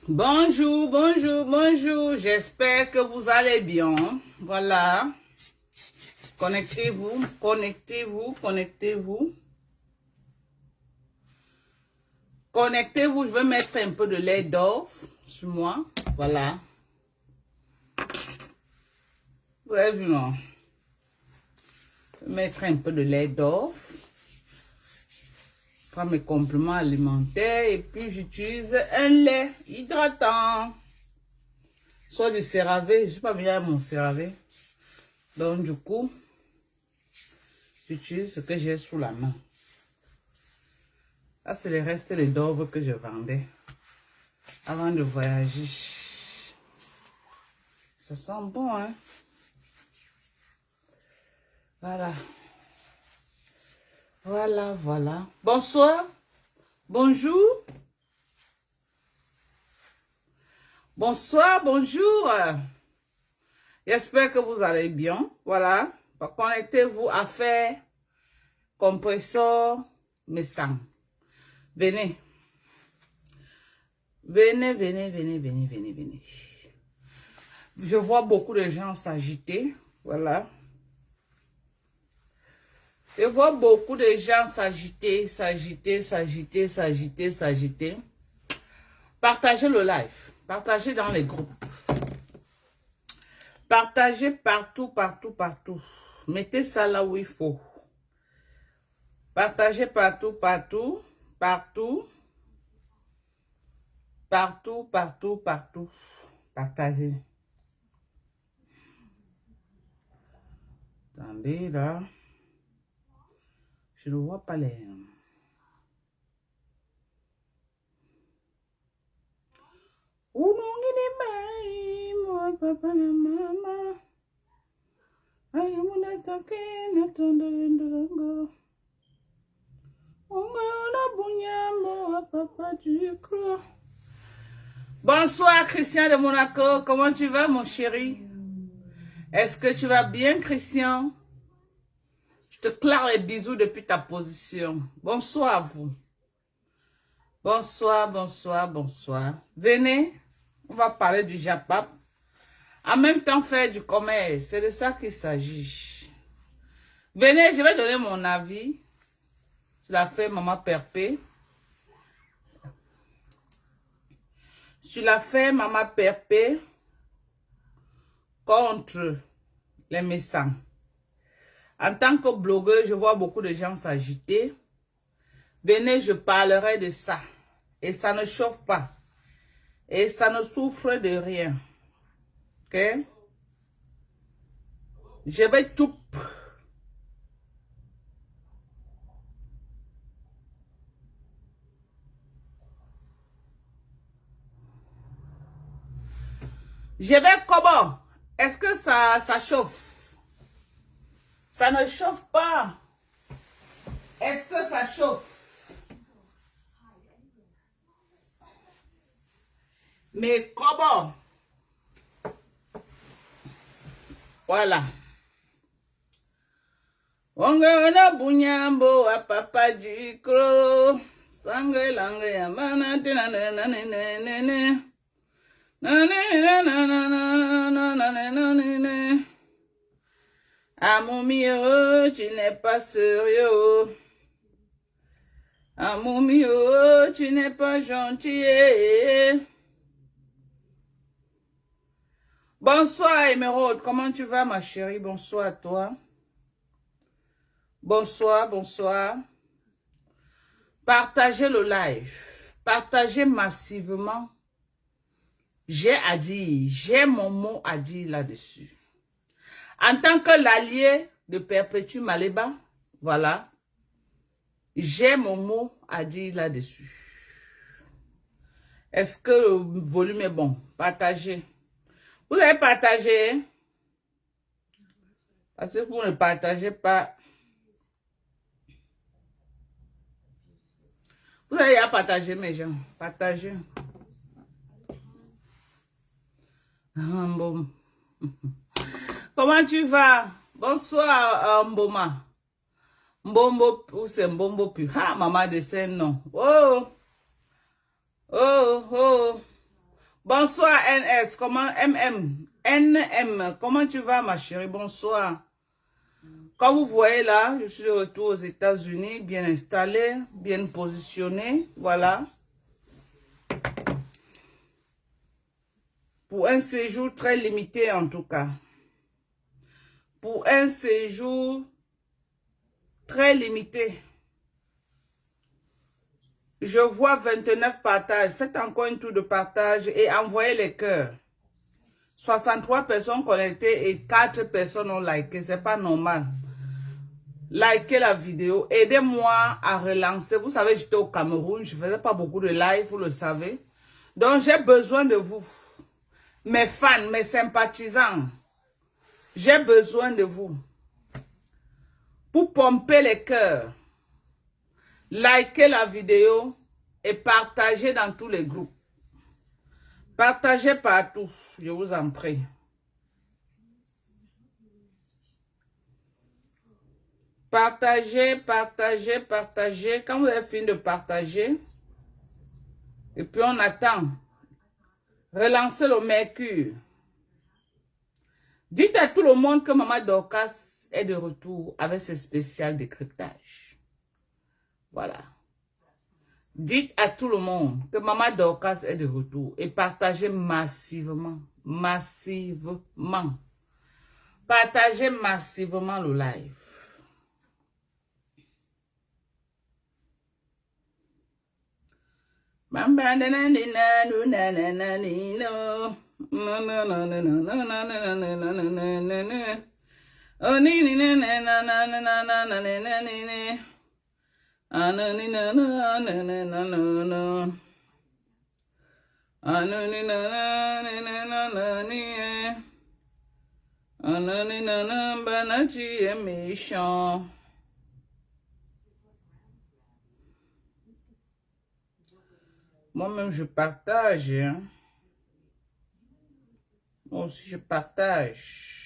Bonjour, bonjour, bonjour. J'espère que vous allez bien. Voilà. Connectez-vous, connectez-vous, connectez-vous. Connectez-vous. Je vais mettre un peu de lait d'orge sur moi. Voilà. Vous avez vu, non? Je vais mettre un peu de lait d'orge. Prends mes compléments alimentaires et puis j'utilise un lait hydratant. Soit du CeraVe, je ne suis pas bien à mon CeraVe. Donc du coup, j'utilise ce que j'ai sous la main. Ça, c'est le reste des Dove que je vendais avant de voyager. Ça sent bon, hein? Voilà. Voilà, voilà. Bonsoir. Bonjour. Bonsoir, bonjour. J'espère que vous allez bien. Voilà. Connectez-vous à faire compresseur Messan. Venez. Venez, venez, venez, venez, venez, venez. Je vois beaucoup de gens s'agiter. Voilà. Je vois beaucoup de gens s'agiter, s'agiter, s'agiter, s'agiter, s'agiter. Partagez le live. Partagez dans les groupes. Partagez partout, partout, partout. Mettez ça là où il faut. Partagez partout, partout, partout. Partout, partout, partout. Partagez. Attendez là. Je ne vois pas les... Papa na mama. Bonsoir Christian de Monaco, comment tu vas mon chéri? Est-ce que tu vas bien Christian? Je te clare les bisous depuis ta position. Bonsoir à vous. Bonsoir, bonsoir, bonsoir. Venez, on va parler du Japap. En même temps faire du commerce, c'est de ça qu'il s'agit. Venez, je vais donner mon avis. Je la fais Maman Perpé. Sur l'affaire Maman Perpé contre les médecins. En tant que blogueur, je vois beaucoup de gens s'agiter. Venez, je parlerai de ça. Et ça ne chauffe pas. Et ça ne souffre de rien. Ok? Je vais tout. Je vais comment? Est-ce que ça chauffe? Ça ne chauffe pas. Est-ce que ça chauffe? Mais comment? Voilà. Ongana bunyambo a papa du cro. Sangue langue ya mana tina na ne. À mon mire, tu n'es pas sérieux. Amour mio, tu n'es pas gentil. Bonsoir Émeraude, comment tu vas ma chérie? Bonsoir à toi. Bonsoir, bonsoir. Partagez le live. Partagez massivement. J'ai à dire, j'ai mon mot à dire là-dessus. En tant que l'allié de Perpétue Maleba, voilà, j'ai mon mot à dire là-dessus. Est-ce que le volume est bon? Partagez. Vous avez partagé? Parce que vous ne partagez pas. Vous avez à partager, mes gens. Partagez. Bon. Comment tu vas? Bonsoir, Mboma. Mbombo, ou c'est Mbombo puis. Ah, maman de scène, non. Oh. Oh, oh. Bonsoir, NS. Comment, NM. Comment tu vas, ma chérie? Bonsoir. Comme vous voyez là, je suis de retour aux États-Unis, bien installé, bien positionné. Voilà. Pour un séjour très limité en tout cas. Pour un séjour très limité. Je vois 29 partages. Faites encore une tour de partage et envoyez les cœurs. 63 personnes connectées et 4 personnes ont liké. C'est pas normal. Likez la vidéo. Aidez-moi à relancer. Vous savez, j'étais au Cameroun. Je ne faisais pas beaucoup de live, vous le savez. Donc, j'ai besoin de vous. Mes fans, mes sympathisants. J'ai besoin de vous. Pour pomper les cœurs. Likez la vidéo et partagez dans tous les groupes. Partagez partout, je vous en prie. Partagez, partagez, partagez. Quand vous avez fini de partager, et puis on attend. Relancez le mercure. Dites à tout le monde que Maman Dorcas est de retour avec ses spéciales décryptage. Voilà. Dites à tout le monde que Maman Dorcas est de retour et partagez massivement. Massivement. Partagez massivement le live. Méchant. Moi-même, je partage. Hein. Moi aussi, je partage.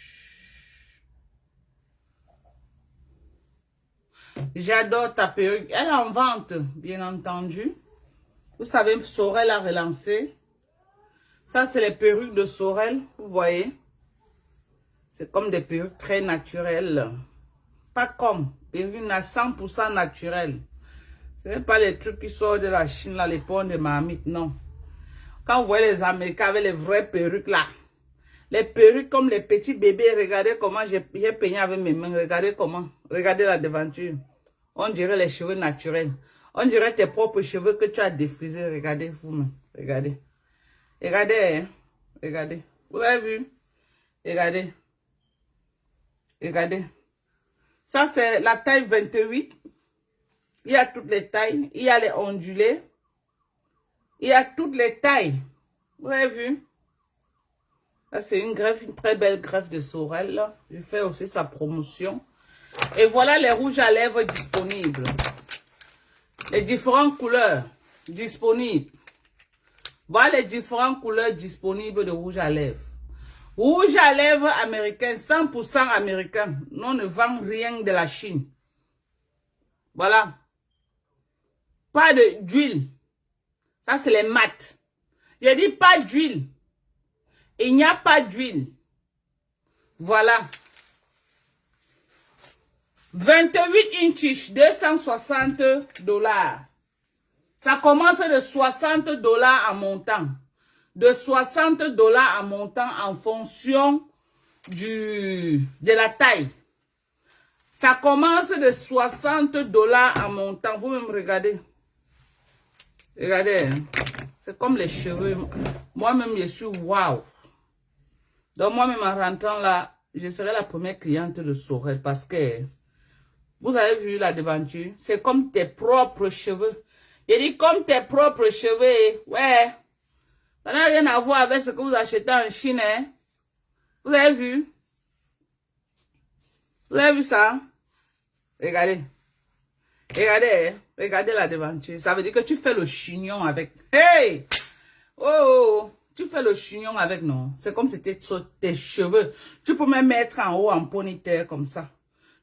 J'adore ta perruque. Elle est en vente, bien entendu. Vous savez, Sorel a relancé. Ça, c'est les perruques de Sorel, vous voyez. C'est comme des perruques très naturelles. Pas comme, perruques à 100% naturelles. Ce n'est pas les trucs qui sortent de la Chine, là, les ponts de marmite, non. Quand vous voyez les Américains avec les vraies perruques, là. Les perruques comme les petits bébés, regardez comment j'ai peigné avec mes mains. Regardez comment. Regardez la devanture. On dirait les cheveux naturels. On dirait tes propres cheveux que tu as défrisés. Regardez vous-même. Regardez. Regardez, hein. Regardez. Vous avez vu? Regardez. Regardez. Ça, c'est la taille 28. Il y a toutes les tailles. Il y a les ondulés. Il y a toutes les tailles. Vous avez vu? Là, c'est une greffe, une très belle greffe de Sorel. Là. Je fais aussi sa promotion. Et voilà les rouges à lèvres disponibles. Les différentes couleurs disponibles. Voilà les différentes couleurs disponibles de rouge à lèvres. Rouge à lèvres américain, 100% américain. Nous, on ne vend rien de la Chine. Voilà. Pas d'huile. Ça, c'est les mat. Je dis pas d'huile. Il n'y a pas d'huile. Voilà. 28 inches, $260. Ça commence de 60 $ en montant. De 60 $ en montant en fonction de la taille. Ça commence de 60 $ en montant. Vous-même regardez. Regardez. Hein. C'est comme les cheveux. Moi-même, je suis waouh. Donc, moi-même, en rentrant là, je serai la première cliente de Sorel parce que vous avez vu la devanture. C'est comme tes propres cheveux. Il dit comme tes propres cheveux. Ouais. Ça n'a rien à voir avec ce que vous achetez en Chine. Hein? Vous avez vu? Vous avez vu ça? Regardez. Regardez. Regardez la devanture. Ça veut dire que tu fais le chignon avec. Hey! Oh! Tu fais le chignon avec, non? C'est comme si c'était tes cheveux. Tu peux même mettre en haut en ponytail comme ça.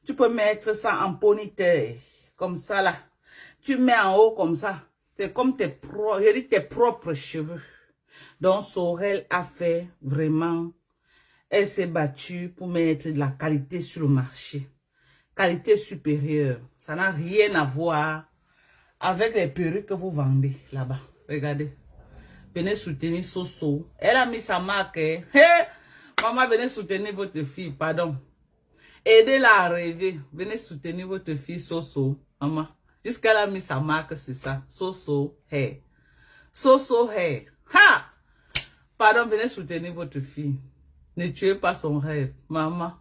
Tu peux mettre ça en ponytail. Comme ça là. Tu mets en haut comme ça. C'est comme tes propres cheveux. Donc, Sorel a fait vraiment, elle s'est battue pour mettre de la qualité sur le marché. Qualité supérieure. Ça n'a rien à voir avec les perruques que vous vendez là-bas. Regardez. Venez soutenir Soso. Elle a mis sa marque. Hein. Hey! Maman, venez soutenir votre fille, pardon. Aidez-la à rêver. Venez soutenir votre fille Soso. Maman. Jusqu'elle a mis sa marque sur ça. Soso Hair. Soso Hair. Ha! Pardon, venez soutenir votre fille. Ne tuez pas son rêve. Maman,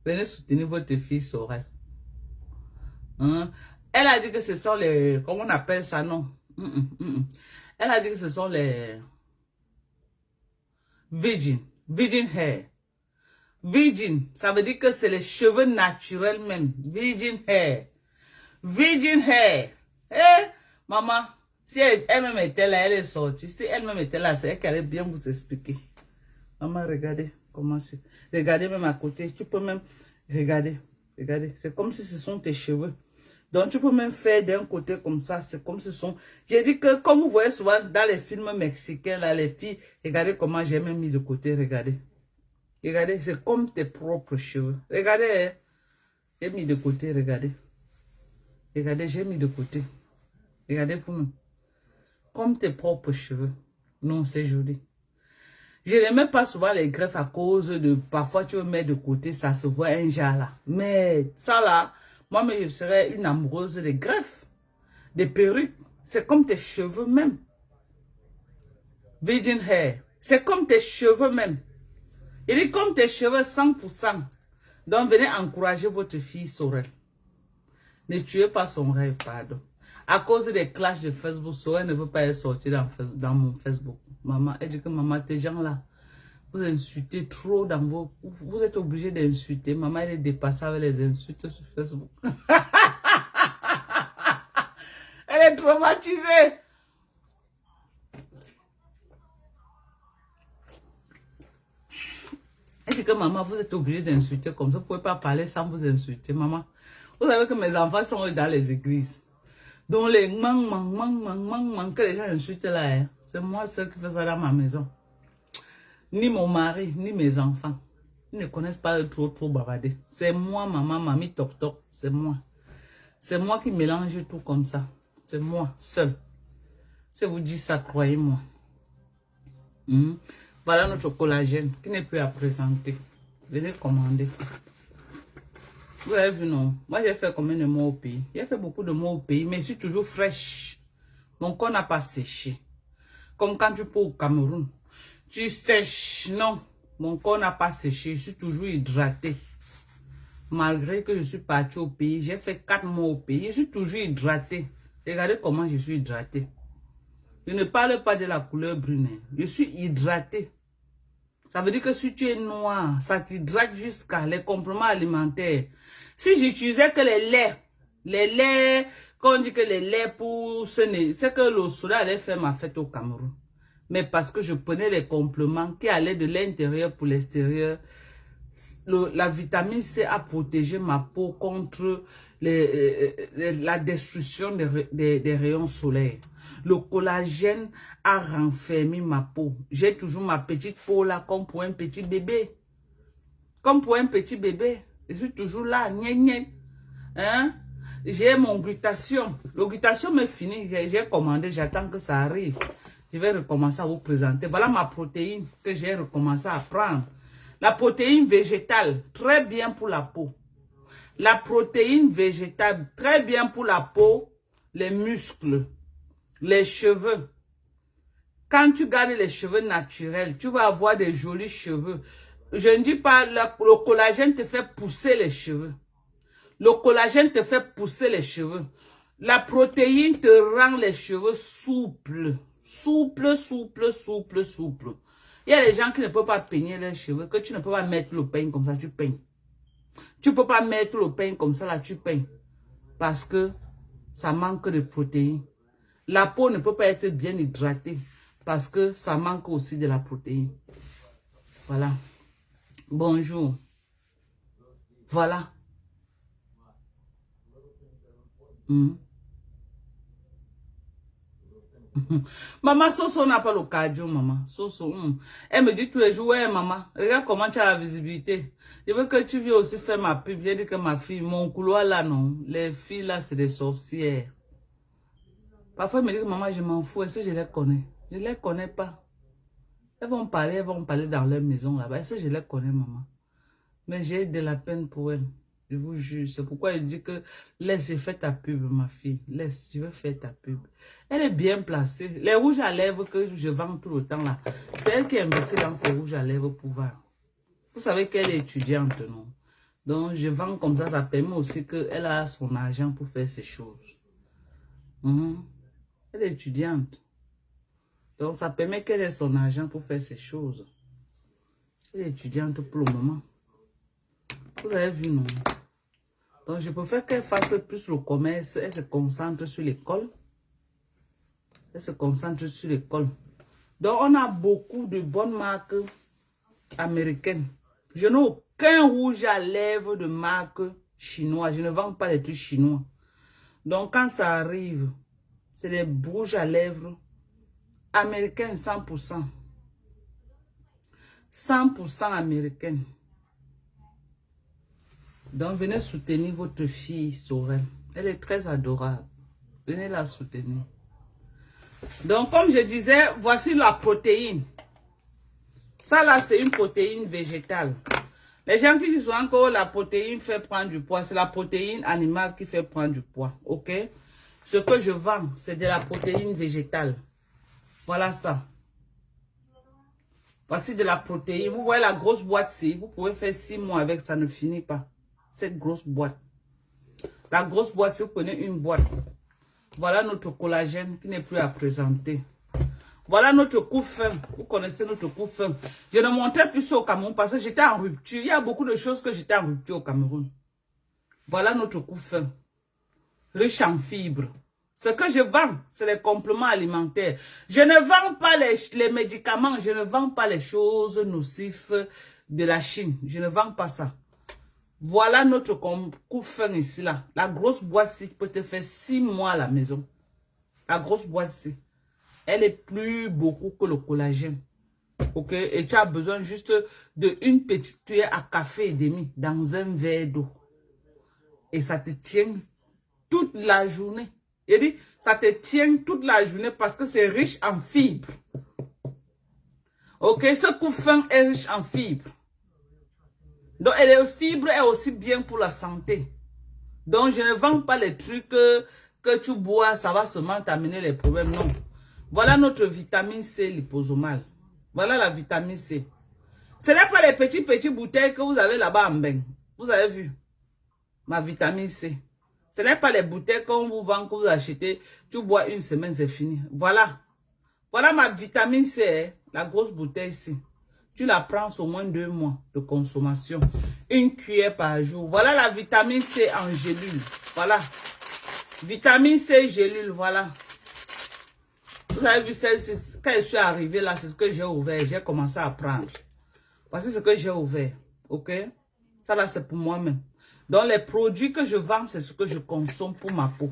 venez soutenir votre fille Sorel. Hein? Elle a dit que ce sont les... Comment on appelle ça, non? Elle a dit que ce sont les... Virgin hair. Virgin, ça veut dire que c'est les cheveux naturels même. Virgin hair. Virgin hair. Eh, maman, si elle-même était là, elle est sortie. Si elle-même était là, c'est elle qui allait bien vous expliquer. Maman, regardez comment c'est. Regardez même à côté. Tu peux même... Regardez. Regardez. C'est comme si ce sont tes cheveux. Donc, tu peux même faire d'un côté comme ça. C'est comme si ce sont... J'ai dit que, comme vous voyez souvent dans les films mexicains, là, les filles, regardez comment j'ai même mis de côté. Regardez. Regardez, c'est comme tes propres cheveux. Regardez. Hein. J'ai mis de côté, regardez. Regardez, j'ai mis de côté. Regardez vous-même. Comme tes propres cheveux. Non, c'est joli. Je n'aime pas souvent les greffes à cause de... Parfois, tu veux mettre de côté, ça se voit un genre là. Mais ça là, moi, je serais une amoureuse des greffes, des perruques. C'est comme tes cheveux même. Virgin hair. C'est comme tes cheveux même. Il est comme tes cheveux 100%. Donc, venez encourager votre fille Sorel. Ne tuez pas son rêve, pardon. À cause des clashs de Facebook, Sorel ne veut pas être sortie dans mon Facebook. Maman, elle dit que maman, tes gens là, vous insultez trop dans vos... Vous êtes obligé d'insulter. Maman, elle est dépassée avec les insultes sur Facebook. Elle est traumatisée. Elle dit que maman, vous êtes obligé d'insulter comme ça. Vous ne pouvez pas parler sans vous insulter, maman. Vous savez que mes enfants sont dans les églises. Donc les que les gens insultent là, hein, c'est moi seul qui fais ça dans ma maison. Ni mon mari, ni mes enfants. Ils ne connaissent pas trop bavarder. C'est moi, maman, mamie, toc toc. C'est moi. C'est moi qui mélange tout comme ça. C'est moi, seul. Je vous dis ça, croyez-moi. Voilà notre collagène qui n'est plus à présenter. Venez commander. Vous avez vu, non? Moi, j'ai fait combien de mois au pays? J'ai fait beaucoup de mois au pays, mais je suis toujours fraîche. Mon corps n'a pas séché. Comme quand tu peux au Cameroun. Tu sèches. Non, mon corps n'a pas séché. Je suis toujours hydratée. Malgré que je suis partie au pays, j'ai fait 4 mois au pays. Je suis toujours hydratée. Regardez comment je suis hydratée. Je ne parle pas de la couleur brune. Je suis hydratée. Ça veut dire que si tu es noir, ça t'hydrate jusqu'à les compléments alimentaires. Si j'utilisais que les laits, quand on dit que les laits pour ce n'est, c'est que le soda allait faire ma fête au Cameroun. Mais parce que je prenais les compléments qui allaient de l'intérieur pour l'extérieur, la vitamine C a protégé ma peau contre la destruction des rayons solaires. Le collagène a renfermé ma peau. J'ai toujours ma petite peau là comme pour un petit bébé. Comme pour un petit bébé. Je suis toujours là. Hein? J'ai mon glutation. Le glutation m'est fini. J'ai commandé, j'attends que ça arrive. Je vais recommencer à vous présenter. Voilà ma protéine que j'ai recommencé à prendre. La protéine végétale, très bien pour la peau. La protéine végétale, très bien pour la peau, les muscles, les cheveux. Quand tu gardes les cheveux naturels, tu vas avoir des jolis cheveux. Je ne dis pas, le collagène te fait pousser les cheveux. Le collagène te fait pousser les cheveux. La protéine te rend les cheveux souples. Souple, souple, souple, souple. Il y a des gens qui ne peuvent pas peigner leurs cheveux, que tu ne peux pas mettre le peigne comme ça, tu peignes. Tu ne peux pas mettre le peigne comme ça, là, tu peignes. Parce que ça manque de protéines. La peau ne peut pas être bien hydratée parce que ça manque aussi de la protéine. Voilà. Bonjour. Voilà. Maman, Soso n'a pas le cardio, maman. Soso, elle me dit tous les jours, ouais, maman, regarde comment tu as la visibilité. Je veux que tu viennes aussi faire ma pub. J'ai dit que ma fille, mon couloir là, non. Les filles là, c'est des sorcières. Parfois, elle me dit que maman, je m'en fous. Est-ce que je les connais? Je ne les connais pas. Elles vont parler dans leur maison là-bas. Est-ce que je les connais, maman? Mais j'ai de la peine pour elles. Je vous jure. C'est pourquoi je dis que laisse, je fais ta pub, ma fille. Laisse, je vais faire ta pub. Elle est bien placée. Les rouges à lèvres que je vends tout le temps là, c'est elle qui a investi dans ces rouges à lèvres pour vendre. Vous savez qu'elle est étudiante, non? Donc, je vends comme ça permet aussi qu'elle a son argent pour faire ces choses. Elle est étudiante. Donc, ça permet qu'elle ait son argent pour faire ces choses. Elle est étudiante pour le moment. Vous avez vu, non? Donc, je préfère qu'elle fasse plus le commerce. Elle se concentre sur l'école. Elle se concentre sur l'école. Donc, on a beaucoup de bonnes marques américaines. Je n'ai aucun rouge à lèvres de marque chinoise. Je ne vends pas les trucs chinois. Donc, quand ça arrive, c'est des rouges à lèvres américains 100%. 100% américains. Donc, venez soutenir votre fille, Sorel. Elle est très adorable. Venez la soutenir. Donc, comme je disais, voici la protéine. Ça, là, c'est une protéine végétale. Les gens qui disent encore la protéine fait prendre du poids, c'est la protéine animale qui fait prendre du poids. OK? Ce que je vends, c'est de la protéine végétale. Voilà ça. Voici de la protéine. Vous voyez la grosse boîte-ci. Vous pouvez faire 6 mois avec, ça ne finit pas. Cette grosse boîte. La grosse boîte, si vous prenez une boîte. Voilà notre collagène qui n'est plus à présenter. Voilà notre coup fin. Vous connaissez notre coup fin. Je ne montrais plus ça au Cameroun parce que j'étais en rupture. Il y a beaucoup de choses que j'étais en rupture au Cameroun. Voilà notre coup fin. Riche en fibres. Ce que je vends, c'est les compléments alimentaires. Je ne vends pas les médicaments. Je ne vends pas les choses nocives de la Chine. Je ne vends pas ça. Voilà notre coup fin ici, là. La grosse boîte-ci peut te faire 6 mois à la maison. La grosse boîte-ci. Elle est plus beaucoup que le collagène. OK? Et tu as besoin juste d'une petite cuillère à café et demi dans un verre d'eau. Et ça te tient toute la journée. Il dit, ça te tient toute la journée parce que c'est riche en fibres. OK? Ce coup fin est riche en fibres. Donc, et les fibres est aussi bien pour la santé. Donc, je ne vends pas les trucs que tu bois, ça va seulement t'amener les problèmes. Non. Voilà notre vitamine C liposomale. Voilà la vitamine C. Ce n'est pas les petites bouteilles que vous avez là-bas en bain. Vous avez vu? Ma vitamine C. Ce n'est pas les bouteilles qu'on vous vend, que vous achetez. Tu bois une semaine, c'est fini. Voilà. Voilà ma vitamine C. La grosse bouteille ici. Tu la prends au moins 2 mois de consommation. Une cuillère par jour. Voilà la vitamine C en gélule. Voilà. Vitamine C gélule, voilà. Vous avez vu celle-ci, quand je suis arrivée là, c'est ce que j'ai ouvert. J'ai commencé à prendre. Voici ce que j'ai ouvert. OK? Ça là, c'est pour moi-même. Donc, les produits que je vends, c'est ce que je consomme pour ma peau.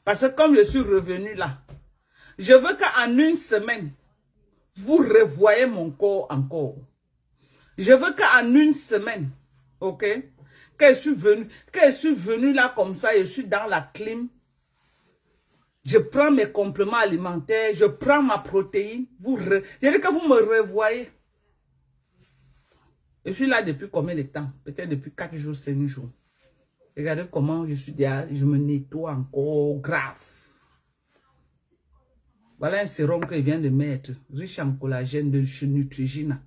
Parce que comme je suis revenu là, je veux qu'en une semaine, vous revoyez mon corps encore. Je veux qu'en une semaine, OK, que je suis venu là comme ça, je suis dans la clim. Je prends mes compléments alimentaires, je prends ma protéine. Je dis que vous me revoyez. Je suis là depuis combien de temps? Peut-être depuis 4 jours, 5 jours. Regardez comment je suis derrière, je me nettoie encore grave. Voilà un sérum que je viens de mettre, riche en collagène de chez Neutrogena.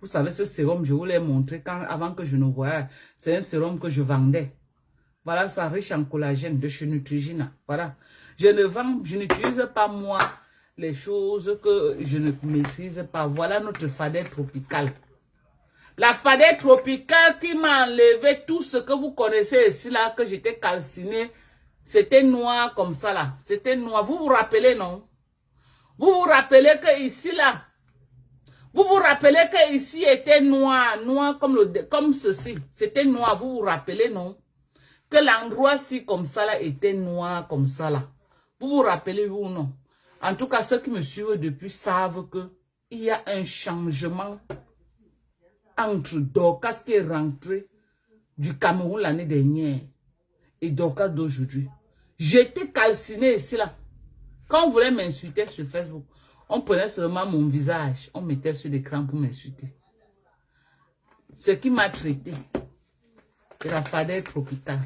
Vous savez, ce sérum, je vous l'ai montré avant que je ne voyais. C'est un sérum que je vendais. Voilà ça, riche en collagène de chez Neutrogena. Voilà. Je n'utilise pas moi les choses que je ne maîtrise pas. Voilà notre fadet tropical. La fadet tropicale qui m'a enlevé tout ce que vous connaissez ici là, que j'étais calciné. C'était noir comme ça là. C'était noir. Vous vous rappelez, non? Vous vous rappelez que ici là. Vous vous rappelez que ici était noir. Noir comme ceci. C'était noir. Vous vous rappelez, non? Que l'endroit-ci comme ça là était noir comme ça là. Vous vous rappelez ou non? En tout cas, ceux qui me suivent depuis savent que il y a un changement entre Dorcas qui est rentré du Cameroun l'année dernière et Dorcas d'aujourd'hui. J'étais calciné ici là. Quand on voulait m'insulter sur Facebook, on prenait seulement mon visage, on mettait sur l'écran pour m'insulter. Ce qui m'a traité, c'est la fadet tropicale.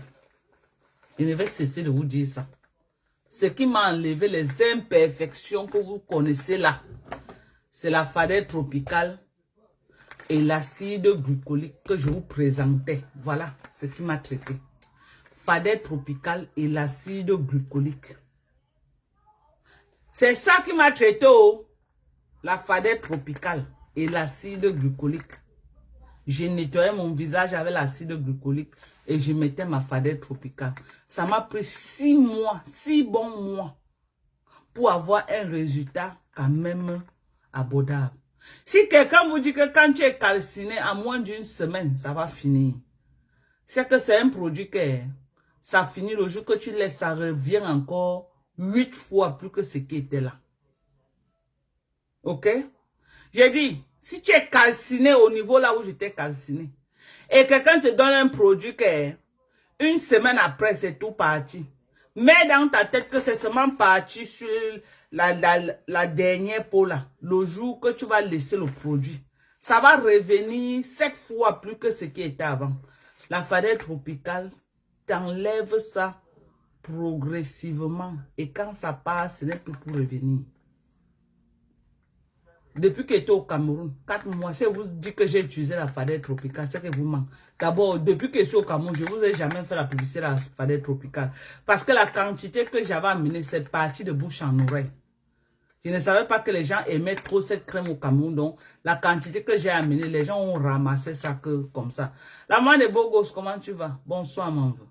Je ne vais cesser de vous dire ça. Ce qui m'a enlevé les imperfections que vous connaissez là, c'est la fadet tropicale et l'acide glucolique que je vous présentais. Voilà ce qui m'a traité. Fadet tropicale et l'acide glucolique. C'est ça qui m'a traité, oh. La fadet tropicale et l'acide glucolique. J'ai nettoyé mon visage avec l'acide glucolique et je mettais ma fadet tropicale. Ça m'a pris 6 mois, 6 bons mois pour avoir un résultat quand même abordable. Si quelqu'un vous dit que quand tu es calciné, à moins d'une semaine, ça va finir. C'est que c'est un produit que ça finit le jour que tu laisses, ça revient encore 8 fois plus que ce qui était là. Ok? J'ai dit, si tu es calciné au niveau là où j'étais calciné, et quelqu'un te donne un produit que une semaine après, c'est tout parti. Mets dans ta tête que c'est seulement parti sur la dernière peau là. Le jour que tu vas laisser le produit, ça va revenir 7 fois plus que ce qui était avant. La fadet tropicale t'enlève ça progressivement. Et quand ça passe, ce n'est plus pour revenir. Depuis que j'étais au Cameroun, 4 mois, si je vous dis que j'ai utilisé la fadet tropicale, c'est que vous manque. D'abord, depuis que je suis au Cameroun, je ne vous ai jamais fait la publicité de la fadet tropicale. Parce que la quantité que j'avais amenée, c'est parti de bouche en oreille. Je ne savais pas que les gens aimaient trop cette crème au Cameroun. Donc, la quantité que j'ai amenée, les gens ont ramassé ça comme ça. La maman des beaux gosses, comment tu vas? Bonsoir, mon vieux.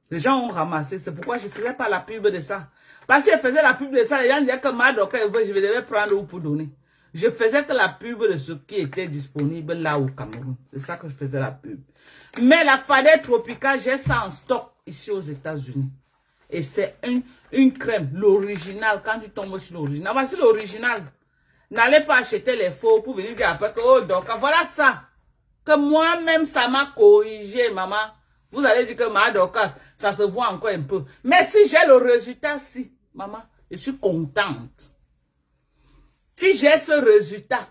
Les gens ont ramassé. C'est pourquoi je ne faisais pas la pub de ça. Parce que je faisais la pub de ça, les gens disaient que je devais prendre où pour donner. Je faisais que la pub de ce qui était disponible là au Cameroun. C'est ça que je faisais la pub. Mais la fadet tropicale, j'ai ça en stock ici aux États-Unis. Et c'est une crème, l'original. Quand tu tombes sur l'original, voici l'original. N'allez pas acheter les faux pour venir dire après que, oh, donc, voilà ça. Que moi-même, ça m'a corrigé, maman. Vous allez dire que ma Dorcas, ça se voit encore un peu. Mais si j'ai le résultat, si, maman, je suis contente. Si j'ai ce résultat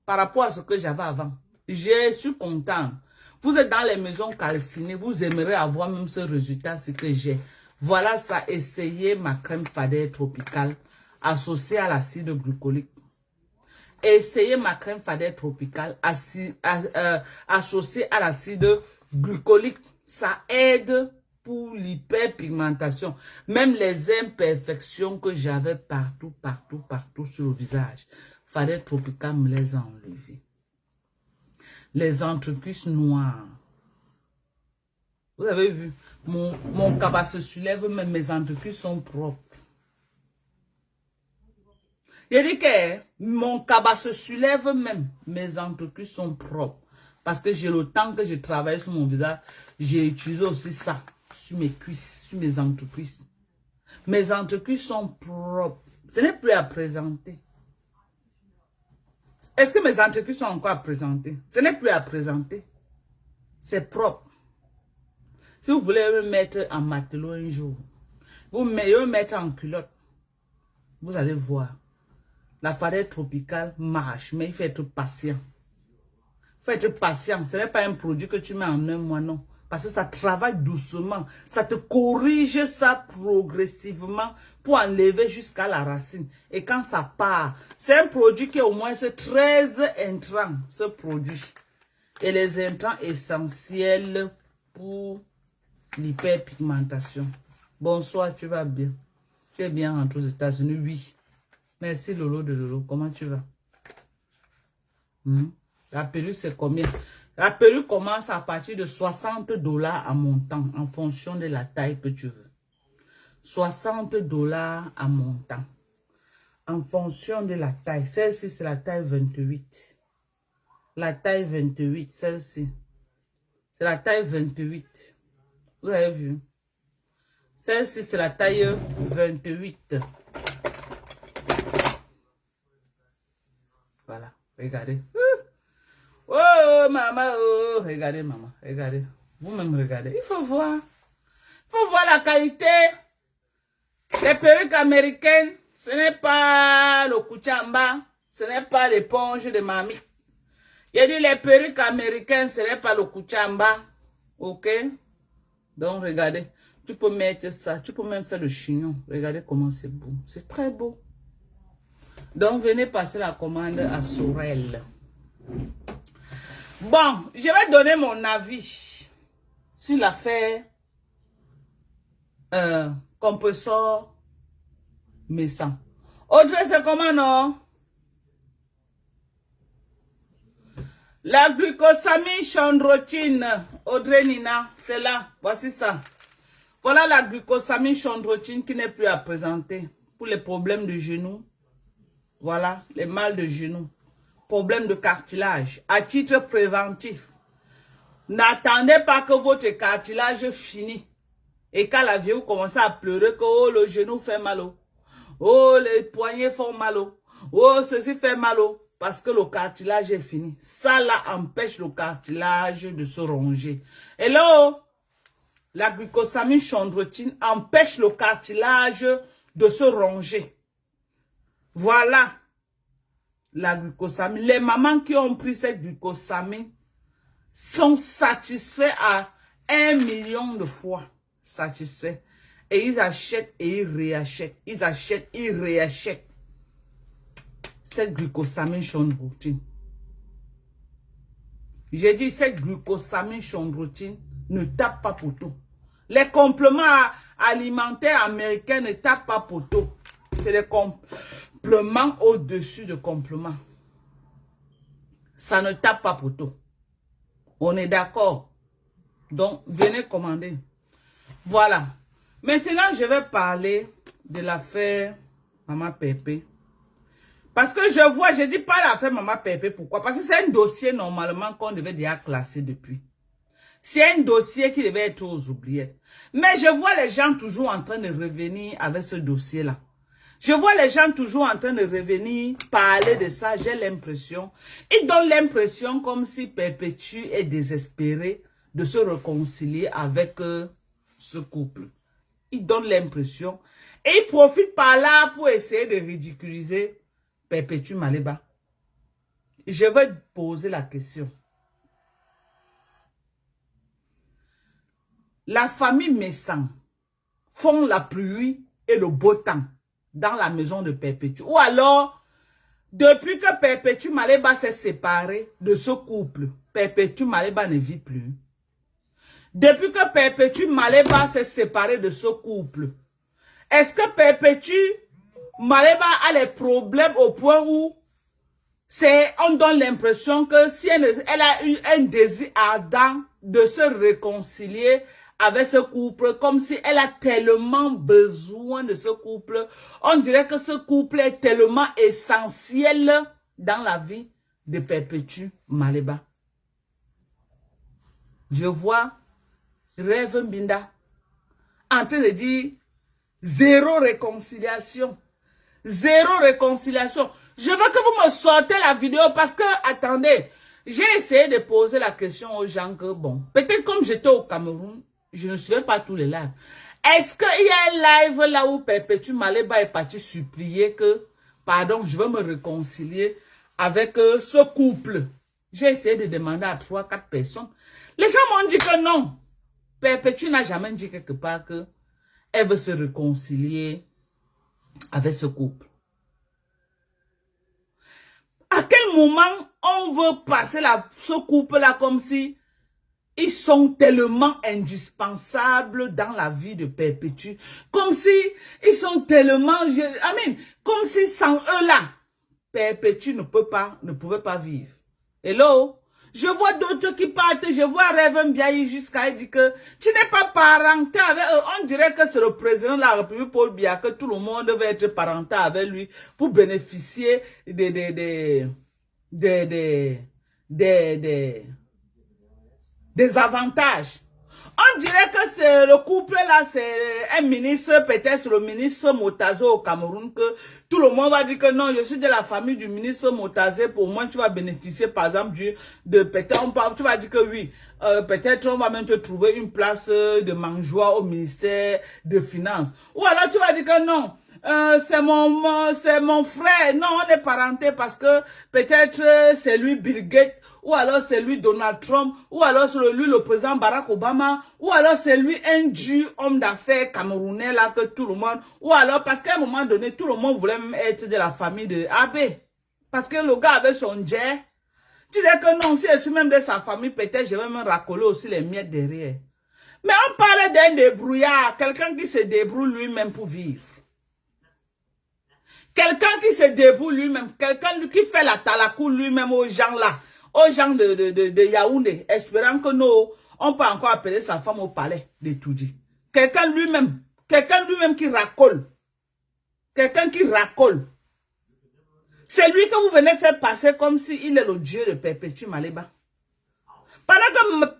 par rapport à ce que j'avais avant, je suis content. Vous êtes dans les maisons calcinées, vous aimeriez avoir même ce résultat, ce que j'ai. Voilà ça, essayez ma crème fadet tropicale associée à l'acide glucolique. Essayez ma crème fadet tropicale associée à l'acide glucolique. Ça aide pour l'hyperpigmentation, même les imperfections que j'avais partout sur le visage. Fadet tropicale me les a enlevées. Les entrecuisses noires. Vous avez vu, mon cabas se soulève, mais mes entrecuisses sont propres. Je dis que mon cabas se soulève même, mes entrecuisses sont propres. Parce que j'ai le temps que je travaille sur mon visage, j'ai utilisé aussi ça. Sur mes cuisses, sur mes entrecuisses. Mes entrecuisses sont propres. Ce n'est plus à présenter. Est-ce que mes entrecuisses sont encore à présenter? Ce n'est plus à présenter. C'est propre. Si vous voulez me mettre en matelot un jour, vous me mettre en culotte, vous allez voir. La farine tropicale marche, mais il faut être patient. Il faut être patient. Ce n'est pas un produit que tu mets en un mois, non. Parce que ça travaille doucement. Ça te corrige ça progressivement pour enlever jusqu'à la racine. Et quand ça part, c'est un produit qui est au moins 13 intrants, ce produit. Et les intrants essentiels pour l'hyperpigmentation. Bonsoir, tu vas bien? Tu es bien rentré aux États-Unis? Oui. Merci Lolo de Lolo. Comment tu vas? La perruque, c'est combien? La perruque commence à partir de 60 $ à montant en fonction de la taille que tu veux. 60 $ à montant en fonction de la taille. Celle-ci, c'est la taille 28. La taille 28, celle-ci. C'est la taille 28. Vous avez vu? Celle-ci, c'est la taille 28. Voilà, regardez. Oh, maman, oh, regardez, maman, regardez. Vous-même, regardez. Il faut voir. Il faut voir la qualité. Les perruques américaines, ce n'est pas le kuchamba, ce n'est pas l'éponge de mamie. Il a dit les perruques américaines, ce n'est pas le kuchamba. Ok? Donc, regardez. Tu peux mettre ça. Tu peux même faire le chignon. Regardez comment c'est beau. C'est très beau. Donc, venez passer la commande à Sorel. Bon, je vais donner mon avis sur l'affaire compresseur Messan. Audrey, c'est comment, non? La glucosamine chondrochine. Audrey Nina, c'est là. Voici ça. Voilà la glucosamine chondrochine qui n'est plus à présenter pour les problèmes de genoux. Voilà, les mal de genoux. Problème de cartilage. À titre préventif. N'attendez pas que votre cartilage finisse. Et quand la vieille commence à pleurer que oh, le genou fait mal. Oh, les poignets font mal. Oh, ceci fait mal. Parce que le cartilage est fini. Ça là empêche le cartilage de se ronger. Hello? La glucosamine chondrochine empêche le cartilage de se ronger. Voilà. La glucosamine. Les mamans qui ont pris cette glucosamine sont satisfaits à 1 million de fois. Satisfaits. Et ils achètent et ils réachètent. Ils achètent, ils réachètent. Cette glucosamine chondrochine. J'ai dit, cette glucosamine chondrochine ne tape pas poteau. Les compléments alimentaires américains ne tapent pas poteau. C'est des compléments au-dessus de compléments. Ça ne tape pas poteau. On est d'accord. Donc, venez commander. Voilà. Maintenant, je vais parler de l'affaire Maman Pépé. Parce que je vois, je dis pas l'affaire Maman Pépé. Pourquoi? Parce que c'est un dossier normalement qu'on devait déjà classer depuis. C'est un dossier qui devait être aux oubliettes. Mais je vois les gens toujours en train de revenir avec ce dossier-là. Je vois les gens toujours en train de revenir parler de ça. J'ai l'impression. Ils donnent l'impression comme si Perpétue est désespéré de se réconcilier avec ce couple. Ils donnent l'impression. Et ils profitent par là pour essayer de ridiculiser Perpétue Maleba. Je vais poser la question. La famille Messan font la pluie et le beau temps dans la maison de Perpétue. Ou alors, depuis que Perpétue Maleba s'est séparé de ce couple, Perpétue Maleba ne vit plus. Depuis que Perpétue Maleba s'est séparé de ce couple, est-ce que Perpétue Maleba a les problèmes au point où on donne l'impression que si elle a eu un désir ardent de se réconcilier avec ce couple, comme si elle a tellement besoin de ce couple, on dirait que ce couple est tellement essentiel dans la vie de Perpétue Maleba. Je vois Rêve Mbinda en train de dire zéro réconciliation. Zéro réconciliation. Je veux que vous me sortez la vidéo parce que, attendez, j'ai essayé de poser la question aux gens que, bon, peut-être comme j'étais au Cameroun, Je ne suivais pas tous les lives. Est-ce qu'il y a un live là où Perpétue Maleba est parti supplier que, pardon, je veux me réconcilier avec ce couple? J'ai essayé de demander à 3-4 personnes. Les gens m'ont dit que non. Perpétue n'a jamais dit quelque part que elle veut se réconcilier avec ce couple. À quel moment on veut passer ce couple-là comme si ils sont tellement indispensables dans la vie de Perpétue. Comme si ils sont tellement... comme si sans eux-là, Perpétue ne pouvait pas vivre. Hello? Je vois d'autres qui partent. Je vois Reverend Biaï jusqu'à dire que tu n'es pas parenté avec eux. On dirait que c'est le président de la République Paul Biya, que tout le monde veut être parenté avec lui pour bénéficier des avantages. On dirait que c'est le couple là, c'est un ministre, peut-être le ministre Motazo au Cameroun, que tout le monde va dire que non, je suis de la famille du ministre Motazé, pour moi tu vas bénéficier par exemple de peut-être, tu vas dire que oui, peut-être on va même te trouver une place de mangeoire au ministère de Finances. Ou alors tu vas dire que non, c'est mon frère, non, on est parenté parce que peut-être c'est lui Bill Gates, ou alors c'est lui Donald Trump, ou alors c'est lui le président Barack Obama, ou alors c'est lui un dieu homme d'affaires camerounais là que tout le monde, ou alors parce qu'à un moment donné, tout le monde voulait même être de la famille de Abbé. Parce que le gars avait son jet. Tu dis que non, si je suis même de sa famille, peut-être je vais me racoler aussi les miettes derrière. Mais on parle d'un débrouillard, quelqu'un qui se débrouille lui-même pour vivre. Quelqu'un qui se débrouille lui-même, quelqu'un qui fait la talakou lui-même aux gens là. Aux gens de Yaoundé, espérant que nous, on peut encore appeler sa femme au palais de Toudji. Quelqu'un lui-même qui racole. Quelqu'un qui racole. C'est lui que vous venez faire passer comme s'il est le dieu de Perpétue Maleba. Pendant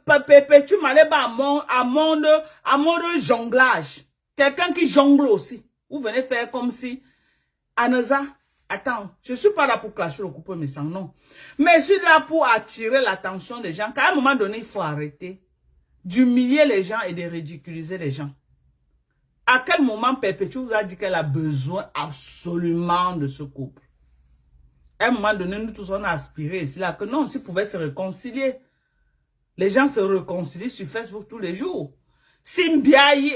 que Perpétue Maleba a monde jonglage. Quelqu'un qui jongle aussi. Vous venez faire comme si Anoza. Attends, je ne suis pas là pour clasher le couple mais sans non. Mais je suis là pour attirer l'attention des gens. Qu'à un moment donné, il faut arrêter d'humilier les gens et de ridiculiser les gens. À quel moment Perpétue vous a dit qu'elle a besoin absolument de ce couple? À un moment donné, nous tous on a aspiré ici là que non, s'ils pouvaient se réconcilier. Les gens se réconcilient sur Facebook tous les jours. Simbiaï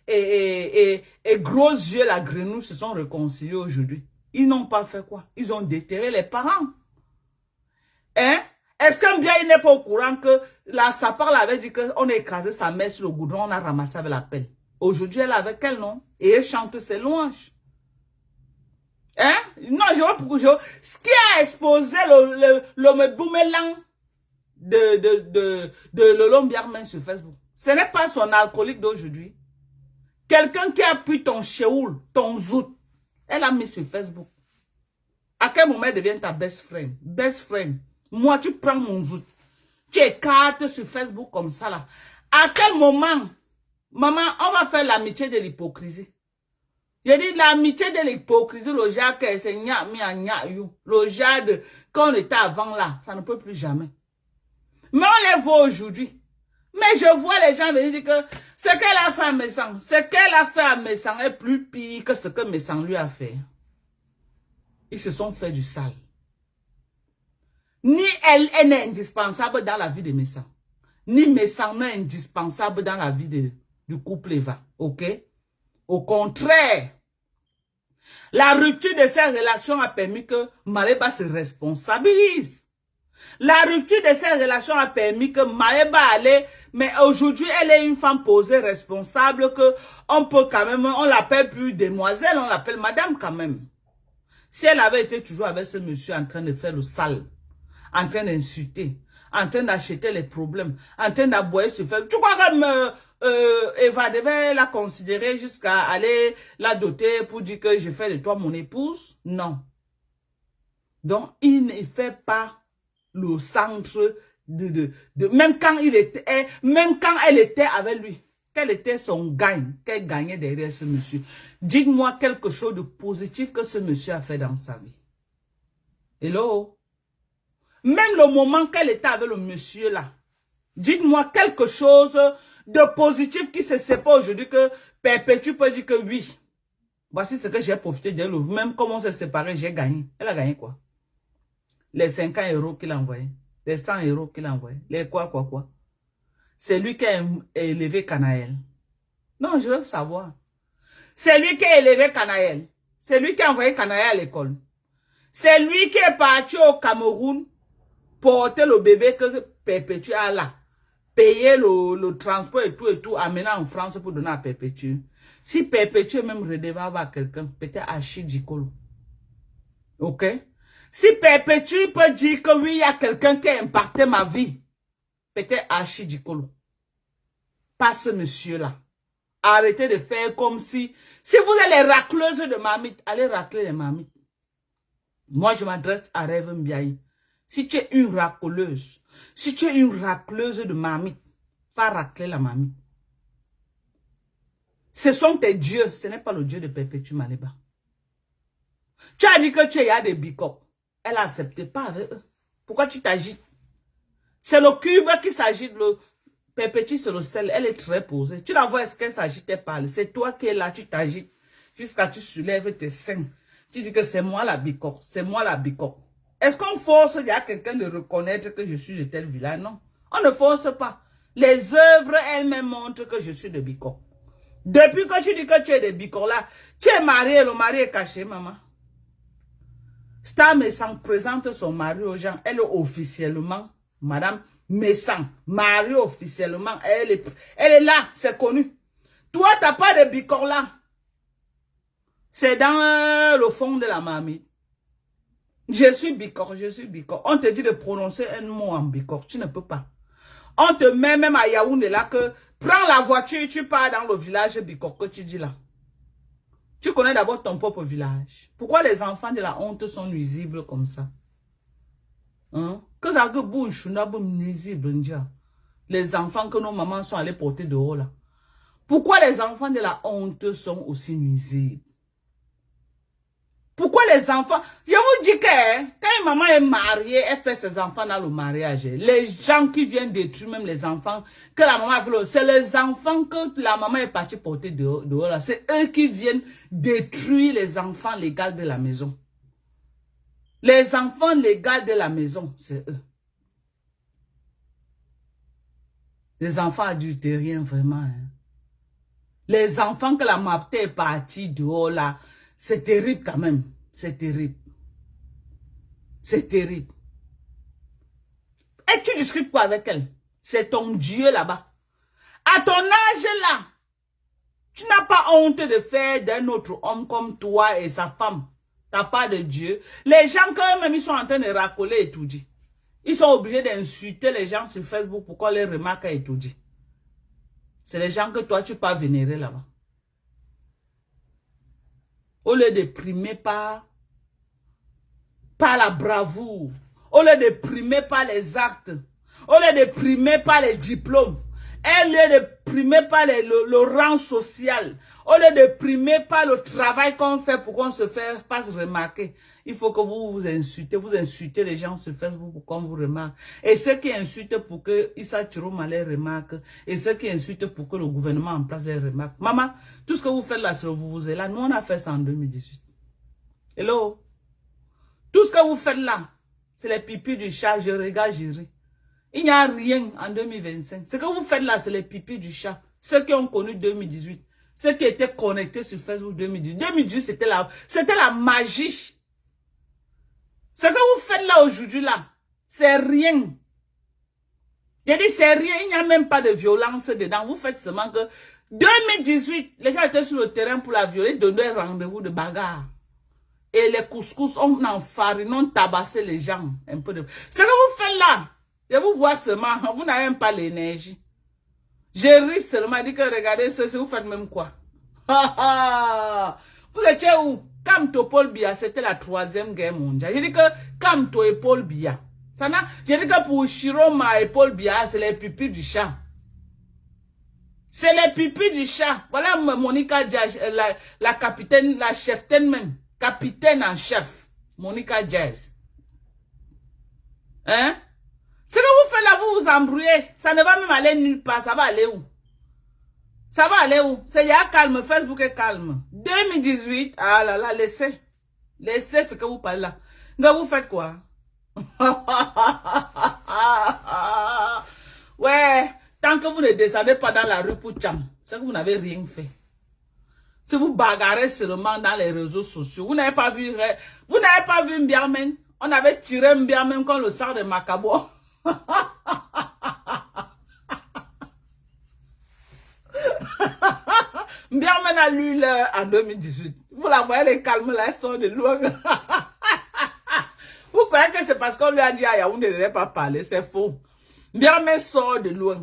et Gros Yeux la Grenouille se sont réconciliés aujourd'hui. Ils n'ont pas fait quoi? Ils ont déterré les parents. Hein? Est-ce qu'un bien il n'est pas au courant que sa part avait dit qu'on a écrasé sa mère sur le goudron, on a ramassé avec la pelle. Aujourd'hui, elle est avec elle, non? Et elle chante ses louanges. Hein? Non, je vois pourquoi ce qui a exposé le boomerang de Lolo Biarmen sur Facebook, ce n'est pas son alcoolique d'aujourd'hui. Quelqu'un qui a pris ton chéoul, ton zout, elle a mis sur Facebook. À quel moment elle devient ta best friend? Best friend. Moi, tu prends mon zout. Tu écartes sur Facebook comme ça là. À quel moment, maman, on va faire l'amitié de l'hypocrisie? Je dis l'amitié de l'hypocrisie, le genre que c'est nya mi a nya you. Le genre de quand on était avant là, ça ne peut plus jamais. Mais on les voit aujourd'hui. Mais je vois les gens venir dire que ce qu'elle a fait à Messan, ce qu'elle a fait à Messan est plus pire que ce que Messan lui a fait. Ils se sont fait du sale. Ni elle n'est indispensable dans la vie de Messan. Ni Messan n'est indispensable dans la vie du couple Eva. Ok? Au contraire, la rupture de ces relations a permis que Maleba se responsabilise. La rupture de ces relations a permis que Maleba allait, mais aujourd'hui elle est une femme posée, responsable, que on peut quand même, on l'appelle plus demoiselle, on l'appelle madame quand même. Si elle avait été toujours avec ce monsieur en train de faire le sale, en train d'insulter, en train d'acheter les problèmes, en train d'aboyer sur Facebook, tu crois que Eva devait la considérer jusqu'à aller la doter pour dire que je fais de toi mon épouse? Non. Donc, il ne fait pas le centre même quand elle était avec lui, quel était son gain, qu'elle gagnait derrière ce monsieur. Dites-moi quelque chose de positif que ce monsieur a fait dans sa vie. Hello? Même le moment qu'elle était avec le monsieur là, dites-moi quelque chose de positif qui se séparent aujourd'hui que Perpétue peut dire que oui. Voici ce que j'ai profité d'elle. Même comme on s'est séparés, j'ai gagné. Elle a gagné quoi? Les 50 € qu'il a envoyés. Les 100 € qu'il a envoyés. Les quoi. C'est lui qui a élevé Canaël. Non, je veux savoir. C'est lui qui a élevé Canaël. C'est lui qui a envoyé Canaël à l'école. C'est lui qui est parti au Cameroun porter le bébé que Perpétue a là. Payer le transport et tout, amener en France pour donner à Perpétue. Si Perpétue est même redevable à quelqu'un, peut-être Achille Dikolo. Ok? Si Perpétue peut dire que oui, il y a quelqu'un qui a impacté ma vie, peut-être Achille Dikolo. Pas ce monsieur-là. Arrêtez de faire comme si vous êtes les racleuses de marmite, allez racler les marmites. Moi, je m'adresse à Rêve Mbiaye. Si tu es une racleuse, si tu es une racleuse de marmite, va racler la marmite. Ce sont tes dieux, ce n'est pas le dieu de Perpétue Maleba. Tu as dit que tu as des bicoques. Elle a accepté, pas avec eux. Pourquoi tu t'agites? C'est le cube qui s'agite, le Perpétue c'est le sel, elle est très posée. Tu la vois, est-ce qu'elle s'agite, elle parle. C'est toi qui es là, tu t'agites, jusqu'à tu soulèves tes seins. Tu dis que c'est moi la bicoque, c'est moi la bicoque. Est-ce qu'on force il y a quelqu'un de reconnaître que je suis de tel village? Non, on ne force pas. Les œuvres elles-mêmes montrent que je suis de bicoque. Depuis que tu dis que tu es de bicoque là, tu es marié, le mari est caché, maman. Star Messang présente son mari aux gens. Elle est officiellement, madame Messang, mariée officiellement. Elle est là, c'est connu. Toi, tu n'as pas de bicoque là. C'est dans le fond de la marmite. Je suis bicoque, je suis bicoque. On te dit de prononcer un mot en bicoque, tu ne peux pas. On te met même à Yaoundé là que prends la voiture, tu pars dans le village bicoque que tu dis là. Tu connais d'abord ton propre village. Pourquoi les enfants de la honte sont nuisibles comme ça? Hein? Que ça que bouche n'a pas nuisible, Ndia. Les enfants que nos mamans sont allées porter dehors là. Pourquoi les enfants de la honte sont aussi nuisibles? Pourquoi les enfants... Je vous dis que quand une maman est mariée, elle fait ses enfants dans le mariage. Les gens qui viennent détruire même les enfants que la maman a fait, c'est les enfants que la maman est partie porter dehors là. C'est eux qui viennent détruire les enfants légaux de la maison. Les enfants légaux de la maison, c'est eux. Les enfants adultériens, vraiment. Hein. Les enfants que la mapte est partie dehors là, c'est terrible quand même. C'est terrible. C'est terrible. Et tu discutes quoi avec elle? C'est ton Dieu là-bas. À ton âge là, tu n'as pas honte de faire d'un autre homme comme toi et sa femme. Tu n'as pas de Dieu. Les gens quand même, ils sont en train de racoler et tout dit. Ils sont obligés d'insulter les gens sur Facebook pour qu'on les remarque et tout dit. C'est les gens que toi, tu peux vénérer là-bas. Au lieu de primer par la bravoure, au lieu de primer par les actes, au lieu de primer par les diplômes, au lieu de primer par le rang social, au lieu de primer par le travail qu'on fait pour qu'on se fasse remarquer, il faut que vous insultez les gens sur Facebook pour qu'on vous remarque. Et ceux qui insultent pour que Issa Chiroma les remarque, et ceux qui insultent pour que le gouvernement en place les remarque. Maman, tout ce que vous faites là, c'est vous là. Nous, on a fait ça en 2018. Hello? Tout ce que vous faites là, c'est les pipis du chat, je regarde, je ris. Il n'y a rien en 2025. Ce que vous faites là, c'est les pipis du chat. Ceux qui ont connu 2018. Ceux qui étaient connectés sur Facebook 2018. 2018, c'était la magie. Ce que vous faites là aujourd'hui là, c'est rien. J'ai dit c'est rien, il n'y a même pas de violence dedans. Vous faites seulement que 2018, les gens étaient sur le terrain pour la violer, donner rendez-vous de bagarre. Et les couscous, on enfarine, on tabassait les gens. Un peu de... Ce que vous faites là, je vous vois seulement, vous n'avez même pas l'énergie. J'ai ri seulement, dit que regardez ceci, vous faites même quoi? Vous étiez où? Kamto Paul Biya, c'était la 3e guerre mondiale. J'ai dit que Kamto et Paul Biya. J'ai dit que pour Chiroma et Paul Biya, c'est les pipis du chat. C'est les pipis du chat. Voilà Monica Jazz, la capitaine, la cheftaine même. Capitaine en chef. Monica Jazz. Hein? Ce que vous faites là, vous vous embrouillez. Ça ne va même aller nulle part. Ça va aller où? Ça va aller où? C'est ya calme, Facebook est calme. 2018, ah là là, laissez. Laissez ce que vous parlez là. Donc vous faites quoi? Ouais, tant que vous ne descendez pas dans la rue pour tcham, c'est que vous n'avez rien fait. Si vous bagarrez seulement dans les réseaux sociaux, vous n'avez pas vu Mbiamen. On avait tiré Mbiamen comme le sang de Macabo. Mbiamen a lu l'heure en 2018. Vous la voyez, les calmes là, elles sont de loin. Vous croyez que c'est parce qu'on lui a dit à Yaoundé de ne pas parler, c'est faux. Mbiamen sort de loin.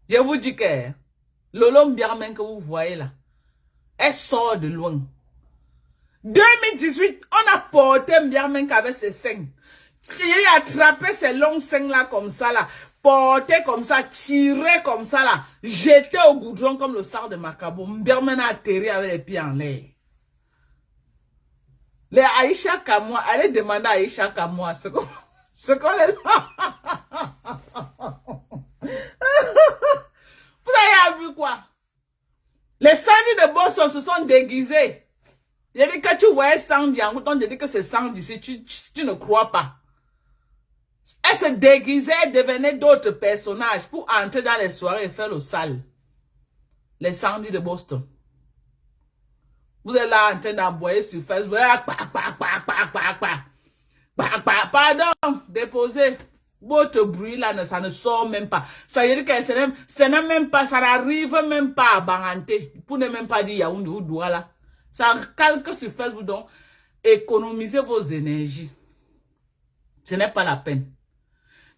Je vous dis que Lolo Mbiamen que vous voyez là, elle sort de loin. 2018, on a porté Mbiamen qu'avec ses seins. Il a attrapé ces longs seins là comme ça là. Porté comme ça, tiré comme ça là. Jeté au goudron comme le sort de Macabo. Mbiamen a atterri avec les pieds en l'air. Les Aïcha Kamoa, allez demander à Aïcha Kamoa ce qu'on les... Vous avez vu quoi? Les Sandy de Boston se sont déguisés. Il dit que tu voyais Sandy en route, on te dit que c'est Sandy si tu ne crois pas. Elle se déguisait, elle devenait d'autres personnages pour entrer dans les soirées et faire le sale. Les Sandy de Boston. Vous êtes là en train d'envoyer sur Facebook. Pardon, déposez. Votre bruit là, ça ne sort même pas. Ça veut dire que ça n'est même pas, ça n'arrive même pas à Baranté. Pour ne même pas dire Yaoundé ou Douala. Ça calque sur Facebook, donc économisez vos énergies. Ce n'est pas la peine.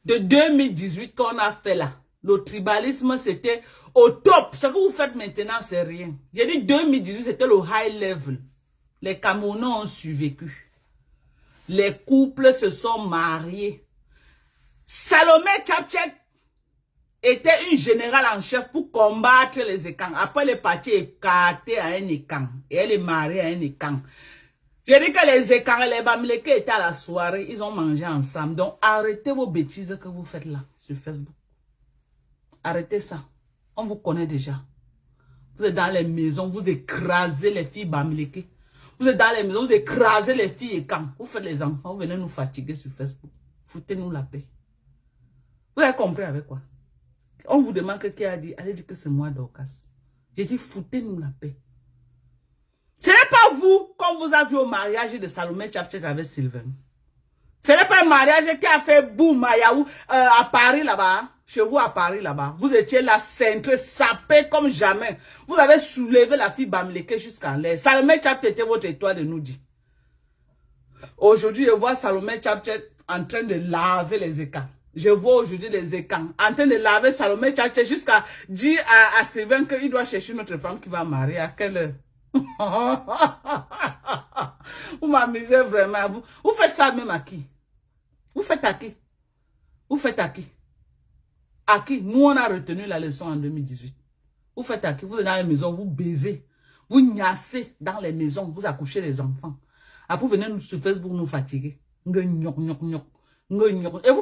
De 2018 qu'on a fait là, le tribalisme c'était au top. Ce que vous faites maintenant, c'est rien. J'ai dit 2018, c'était le high level. Les Camerounais ont survécu. Les couples se sont mariés. Salomé Tchapchek était une générale en chef pour combattre les écans. Après, elle est partie écartée à un écan. Et elle est mariée à un écan. J'ai dit que les écans et les bamileke étaient à la soirée. Ils ont mangé ensemble. Donc, arrêtez vos bêtises que vous faites là, sur Facebook. Arrêtez ça. On vous connaît déjà. Vous êtes dans les maisons, vous écrasez les filles bamileke. Vous êtes dans les maisons, vous écrasez les filles écans. Vous faites les enfants, vous venez nous fatiguer sur Facebook. Foutez-nous la paix. Vous avez compris avec quoi? On vous demande que qui a dit, allez dire que c'est moi Dorcas. J'ai dit, foutez-nous la paix. Ce n'est pas vous, comme vous avez vu au mariage de Salomé Tchapchek avec Sylvain. Ce n'est pas un mariage qui a fait boum à Paris là-bas. Chez vous à Paris là-bas. Vous étiez là, centré, sapé comme jamais. Vous avez soulevé la fille Bamileke jusqu'en l'air. Salomé Tchapchek était votre étoile de nous dit. Aujourd'hui, je vois Salomé Tchapchek en train de laver les écans. Je vois aujourd'hui les écans en train de laver Salomé Tchapchek jusqu'à dire à Sylvain qu'il doit chercher notre femme qui va marier. À quelle heure? Vous m'amusez vraiment. Vous faites ça même à qui? Vous faites à qui? Vous faites à qui? À qui? Nous, on a retenu la leçon en 2018. Vous faites à qui? Vous êtes dans les maisons, vous baisez. Vous gnassez dans les maisons, vous accouchez les enfants. Après, vous venez sur Facebook nous fatiguer. Et vous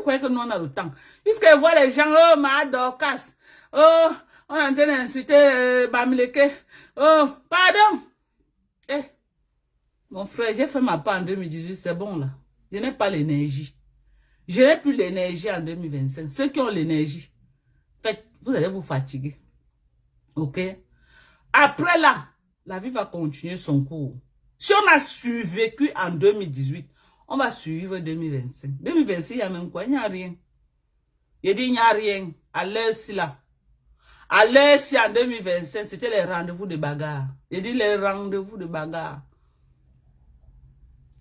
croyez que nous, on a le temps? Puisque voit les gens, oh, ma Dorcas, oh, on est en train d'insulter Bamileke. Oh, pardon. Eh, mon frère, j'ai fait ma part en 2018, c'est bon là. Je n'ai pas l'énergie. Je n'ai plus l'énergie en 2025. Ceux qui ont l'énergie, faites, vous allez vous fatiguer. Ok? Après là, la vie va continuer son cours. Si on a survécu en 2018, on va suivre 2025. 2026, il y a même quoi? Il n'y a rien. Il dit il n'y a rien. À l'heure si là. À l'heure si en 2025, c'était les rendez-vous de bagarre. Il dit les rendez-vous de bagarre.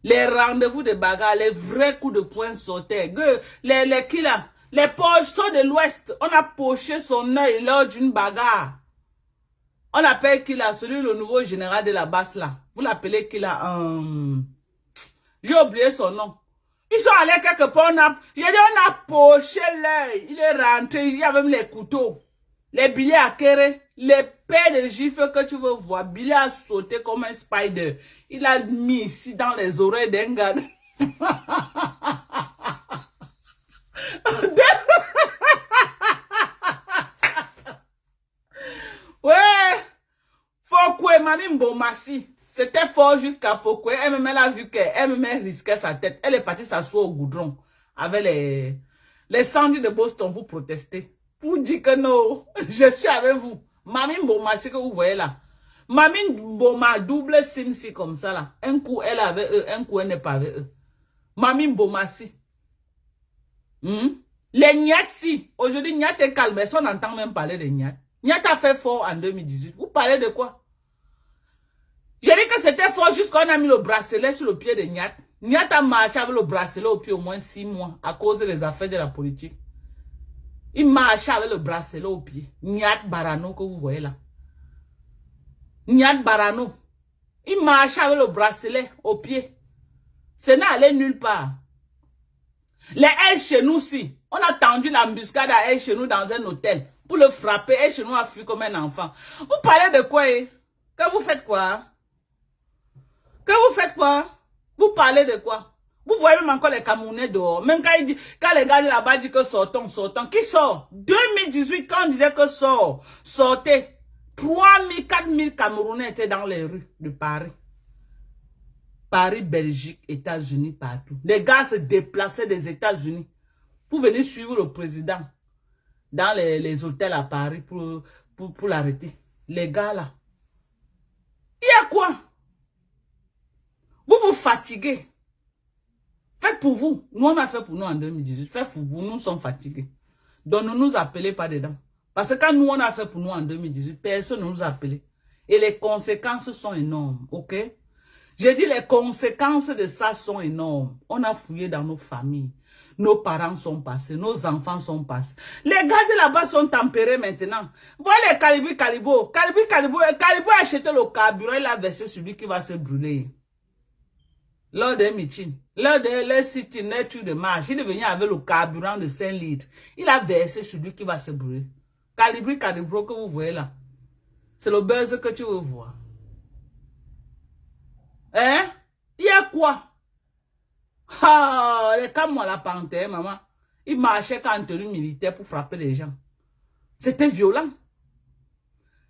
Les rendez-vous de bagarre, les vrais coups de poing sautaient. Les qui là? Les pochons de l'Ouest. On a poché son œil lors d'une bagarre. On appelle qui là? Celui le nouveau général de la basse là. Vous l'appelez qui là? J'ai oublié son nom. Ils sont allés quelque part. J'ai dit on a poché l'œil. Il est rentré. Il y a même les couteaux. Les billets à Kéré. Les paires de gifles que tu veux voir. Billet a sauté comme un spider. Il a mis ici dans les oreilles d'un gars. Mamie Mbomassi, c'était fort jusqu'à Fokwe. Elle-même, elle a vu qu'elle-même risquait sa tête. Elle est partie s'asseoir au goudron avec les sandwichs de Boston pour protester. Pour dire que non, je suis avec vous. Mamie Mbomassi que vous voyez là. Mamie Mboma double simsi comme ça là. Un coup, elle est avec eux, un coup, elle n'est pas avec eux. Mamie Mbomassi. Les Nyatsi. Aujourd'hui, Nyat est calme. On n'entend même parler de Nyat. Nyat a fait fort en 2018. Vous parlez de quoi? J'ai dit que c'était fort jusqu'on a mis le bracelet sur le pied de Nyat. Nyat a marché avec le bracelet au pied au moins 6 mois à cause des affaires de la politique. Il marchait avec le bracelet au pied. Nyat Barano que vous voyez là. Nyat Barano. Il marchait avec le bracelet au pied. Ce n'est allé nulle part. Les ailes chez nous, si. On a tendu l'embuscade à elle chez nous dans un hôtel pour le frapper. Elle chez nous a fui comme un enfant. Vous parlez de quoi? Que vous faites quoi? Que vous faites quoi? Vous parlez de quoi? Vous voyez même encore les Camerounais dehors. Même quand les gars là-bas disent que sortons. Qui sort? 2018, quand on disait que sortez. 3000, 4000 Camerounais étaient dans les rues de Paris. Paris, Belgique, États-Unis, partout. Les gars se déplaçaient des États-Unis pour venir suivre le président dans les hôtels à Paris pour l'arrêter. Les gars là. Il y a quoi? Vous vous fatiguez. Faites pour vous. Nous, on a fait pour nous en 2018. Faites pour vous. Nous sommes fatigués. Donc, ne nous appelez pas dedans. Parce que quand nous, on a fait pour nous en 2018, personne ne nous a appelés. Et les conséquences sont énormes. OK? J'ai dit les conséquences de ça sont énormes. On a fouillé dans nos familles. Nos parents sont passés. Nos enfants sont passés. Les gars de là-bas sont tempérés maintenant. Voilà les Calibo. Calibo a acheté le carburant. Il a versé celui qui va se brûler. Lors des meetings, lors des sit-in, des trucs de marche, il est venu avec le carburant de 5 litres. Il a versé celui qui va se brûler. Calibro que vous voyez là. C'est le buzz que tu veux voir. Hein? Il y a quoi? Ah, les comme moi la panthère, maman. Il marchait en tenue militaire pour frapper les gens. C'était violent.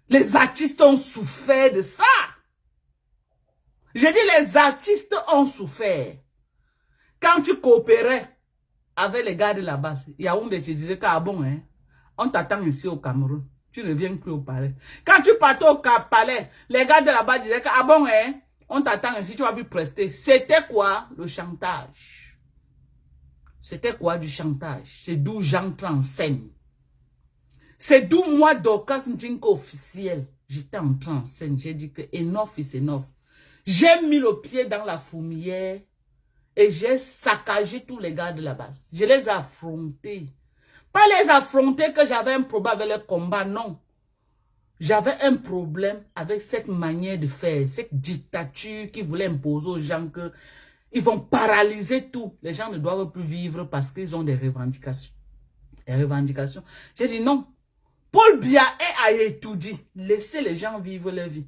Les artistes ont souffert de ça. Je dis, les artistes ont souffert. Quand tu coopérais avec les gars de la base, Yaoundé te disait que bon, hein, on t'attend ici au Cameroun. Tu ne viens plus au palais. Quand tu partais au palais, les gars de la base disaient que bon, hein, on t'attend ici, tu vas plus prester. C'était quoi le chantage? C'était quoi du chantage? C'est d'où j'entre en scène. C'est d'où moi, Dorcas Ndinko officiel, j'étais entré en scène. J'ai dit que enough is enough. J'ai mis le pied dans la fourmilière et j'ai saccagé tous les gars de la base. Je les ai affrontés. Pas les affronter que j'avais un problème avec le combat, non. J'avais un problème avec cette manière de faire, cette dictature qui voulait imposer aux gens que ils vont paralyser tout. Les gens ne doivent plus vivre parce qu'ils ont des revendications. J'ai dit non. Paul Biya a étudié. Laissez les gens vivre leur vie.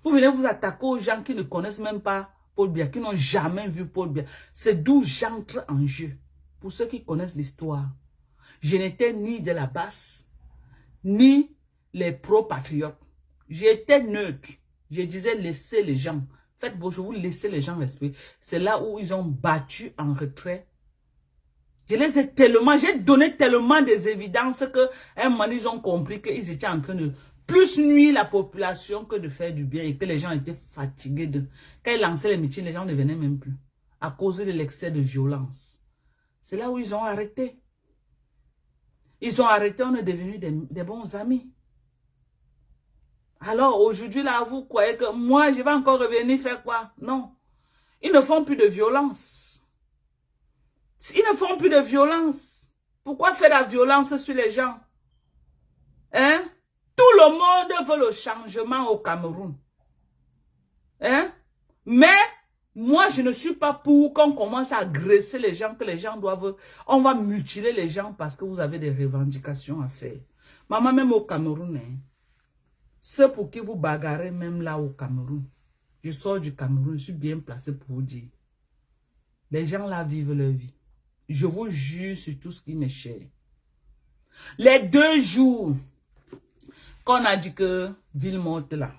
Vous venez vous attaquer aux gens qui ne connaissent même pas Paul Biya, qui n'ont jamais vu Paul Biya. C'est d'où j'entre en jeu. Pour ceux qui connaissent l'histoire, je n'étais ni de la basse, ni les pro-patriotes. J'étais neutre. Je disais laissez les gens. Faites vos choses, vous laissez les gens respirer. C'est là où ils ont battu en retrait. Je les ai tellement, j'ai donné tellement des évidences que un moment ils ont compris qu'ils étaient en train de plus nuire la population que de faire du bien et que les gens étaient fatigués de... Quand ils lançaient les meetings, les gens ne venaient même plus à cause de l'excès de violence. C'est là où ils ont arrêté. Ils ont arrêté, on est devenus des bons amis. Alors aujourd'hui là, vous croyez que moi je vais encore revenir faire quoi? Non. Ils ne font plus de violence. Ils ne font plus de violence. Pourquoi faire la violence sur les gens? Hein? Tout le monde veut le changement au Cameroun. Hein? Mais, moi, je ne suis pas pour qu'on commence à agresser les gens, que les gens doivent... On va mutiler les gens parce que vous avez des revendications à faire. Maman, même au Cameroun, hein, ceux pour qui vous bagarrez même là au Cameroun, je sors du Cameroun, je suis bien placé pour vous dire. Les gens là vivent leur vie. Je vous jure sur tout ce qui m'est cher. Les 2 jours qu'on a dit que ville morte là,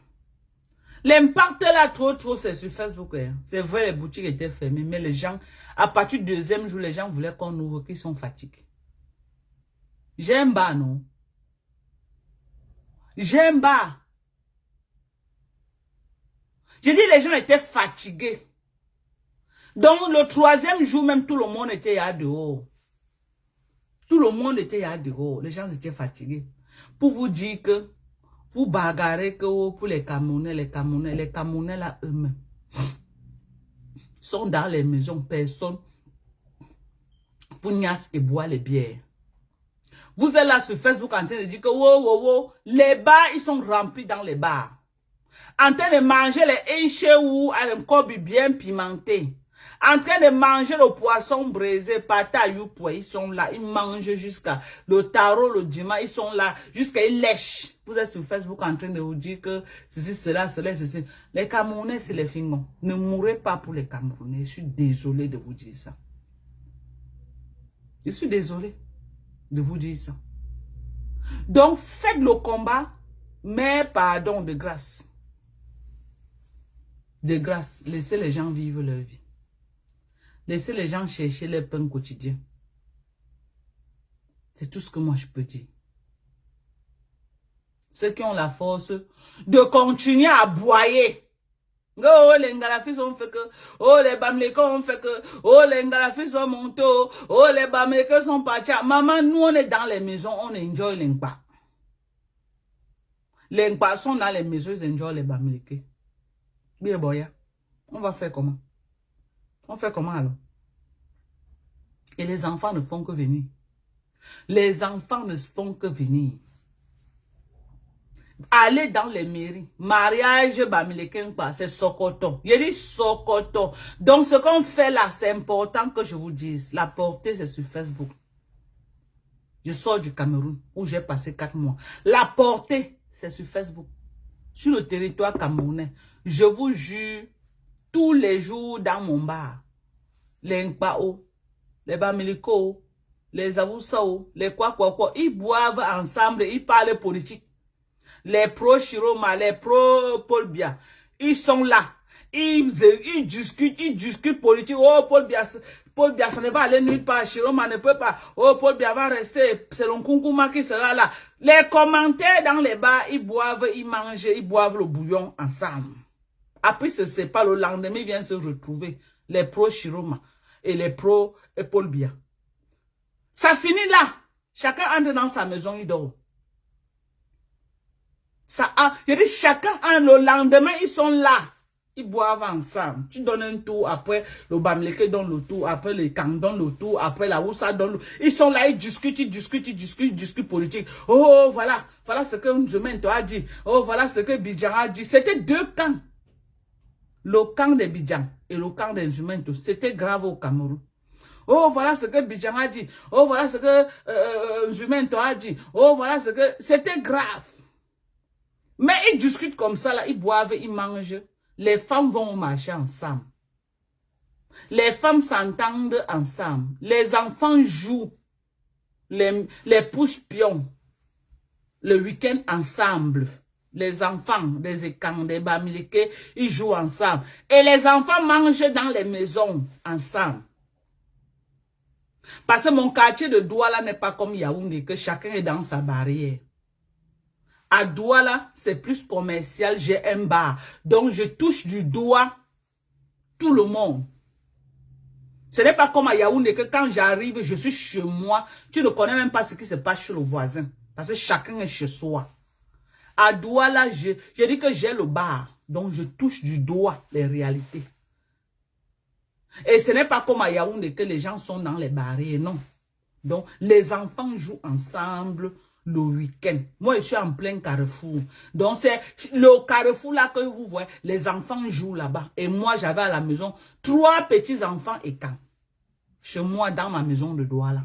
L'impact là, trop, c'est sur Facebook. Hein. C'est vrai, les boutiques étaient fermées, mais les gens, à partir du deuxième jour, les gens voulaient qu'on ouvre, qu'ils sont fatigués. J'aime pas, non? J'aime pas. Je dis, les gens étaient fatigués. Donc, le troisième jour, même, tout le monde était là dehors. Tout le monde était là dehors. Les gens étaient fatigués. Pour vous dire que vous bagarrez que pour les Camerounais là eux-mêmes sont dans les maisons, personne pour niasse et boire les bières. Vous êtes là sur Facebook en train de dire que les bars, ils sont remplis dans les bars. En train de manger les inchés à un cobi bien pimenté. En train de manger le poisson braisé, pata youpoua, ils sont là, ils mangent jusqu'à le tarot, le dimanche, ils sont là, jusqu'à ils lèchent. Vous êtes sur Facebook en train de vous dire que ceci, cela, ceci. Les Camerounais, c'est les fingons. Ne mourrez pas pour les Camerounais. Je suis désolé de vous dire ça. Je suis désolé de vous dire ça. Donc, faites le combat, mais pardon, de grâce. De grâce, laissez les gens vivre leur vie. Laissez les gens chercher leur pain quotidien. C'est tout ce que moi je peux dire. Ceux qui ont la force de continuer à aboyer. Oh, les Ngalafis ont fait que. Oh, les Bamlékos ont fait que. Oh, les Ngalafis ont monté. Oh, les Bamlékos sont partis. Maman, nous on est dans les maisons, on enjoy les Nkpa. Les Nkpa sont dans les maisons, ils enjoy les Bamlékos. Bien, boya. On va faire comment? On fait comment alors? Et les enfants ne font que venir. Les enfants ne font que venir. Aller dans les mairies. Mariage, c'est Sokoto. Il dit Sokoto. Donc ce qu'on fait là, c'est important que je vous dise. La portée, c'est sur Facebook. Je sors du Cameroun, où j'ai passé 4 mois. La portée, c'est sur Facebook. Sur le territoire camerounais. Je vous jure, tous les jours dans mon bar, les Nkpao, les Bamiliko, les Avoussao, les quoi, ils boivent ensemble, ils parlent politique. Les pro-Chiroma, les pro-Paul Biya, ils sont là. Ils discutent politique. Oh, Paul Biya, ça ne va aller nulle part. Chiroma ne peut pas. Oh, Paul Biya va rester. C'est l'Onkunkouma qui sera là. Les commentaires dans les bars, ils boivent, ils mangent, ils boivent le bouillon ensemble. Après, c'est pas le lendemain, ils viennent se retrouver. Les pro-Chiroma et les pro-Paul Biya. Ça finit là. Chacun entre dans sa maison, il dort. Je dis chacun, le lendemain, ils sont là. Ils boivent ensemble. Tu donnes un tour, après le Bamléké donne le tour, après le Kang donne le tour, après la Oussa donne le tour. Ils sont là, ils discutent politique. Oh, voilà ce que Nzoumen a dit. Oh, voilà ce que Bidjan a dit. C'était 2 camps. Le camp de Bidjan et le camp de Nzoumen, c'était grave au Cameroun. Oh, voilà ce que Bidjan a dit. Oh, voilà ce que Nzoumen a dit. Oh, voilà ce que... C'était grave. Mais ils discutent comme ça, là, ils boivent, ils mangent. Les femmes vont au marché ensemble. Les femmes s'entendent ensemble. Les enfants jouent. Les pousse-pions. Le week-end ensemble. Les enfants, des Ekang, des Bamileke, ils jouent ensemble. Et les enfants mangent dans les maisons ensemble. Parce que mon quartier de Douala n'est pas comme Yaoundé, que chacun est dans sa barrière. À Douala, c'est plus commercial, j'ai un bar. Donc, je touche du doigt tout le monde. Ce n'est pas comme à Yaoundé que quand j'arrive, je suis chez moi. Tu ne connais même pas ce qui se passe chez le voisin. Parce que chacun est chez soi. À Douala, je dis que j'ai le bar. Donc, je touche du doigt les réalités. Et ce n'est pas comme à Yaoundé que les gens sont dans les barrières, non. Donc, les enfants jouent ensemble le week-end. Moi, je suis en plein carrefour. Donc, c'est le carrefour là que vous voyez. Les enfants jouent là-bas. Et moi, j'avais à la maison 3 petits-enfants et quand. Chez moi, dans ma maison de Douala.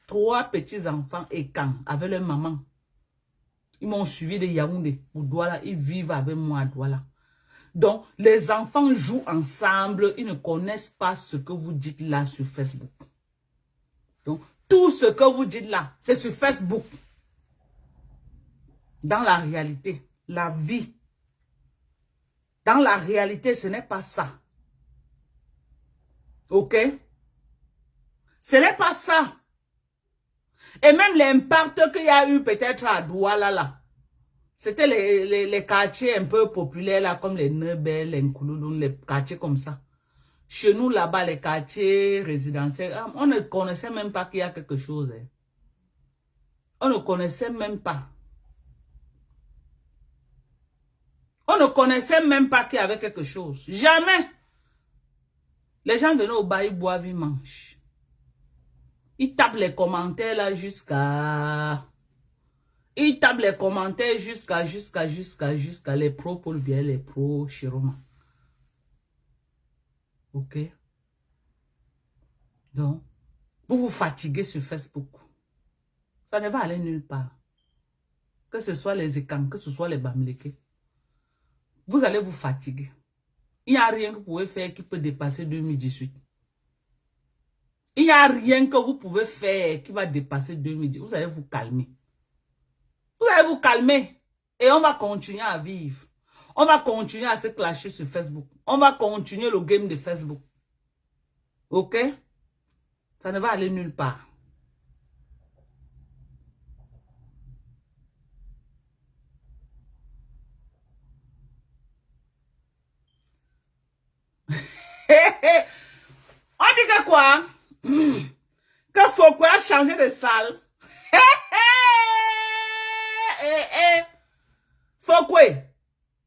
3 petits-enfants et quand. Avec leur maman. Ils m'ont suivi de Yaoundé pour Douala. Ils vivent avec moi à Douala. Donc, les enfants jouent ensemble. Ils ne connaissent pas ce que vous dites là sur Facebook. Donc, tout ce que vous dites là, c'est sur Facebook. Dans la réalité, la vie, Dans la réalité, ce n'est pas ça. Ok? Ce n'est pas ça. Et même l'impact qu'il y a eu peut-être à Douala là. C'était les quartiers un peu populaires là, comme les Nebel, les Nkoulouloun, les quartiers comme ça. Chez nous là-bas, les quartiers résidentiels, on ne connaissait même pas qu'il y a quelque chose. Hein. On ne connaissait même pas. On ne connaissait même pas qu'il y avait quelque chose. Jamais. Les gens venaient au bar, ils boivent, ils mangent. Ils tapent les commentaires là jusqu'à... Ils tapent les commentaires jusqu'à les pros pour bien, les pros Chiroma. Ok? Donc, vous vous fatiguez sur Facebook. Ça ne va aller nulle part. Que ce soit les Ekans, que ce soit les Bamileke. Vous allez vous fatiguer. Il n'y a rien que vous pouvez faire qui peut dépasser 2018. Il n'y a rien que vous pouvez faire qui va dépasser 2018. Vous allez vous calmer. Vous allez vous calmer. Et on va continuer à vivre. On va continuer à se clasher sur Facebook. On va continuer le game de Facebook. Ok? Ça ne va aller nulle part. On dit que quoi? Que Fokwe a changé de salle. Fokwe.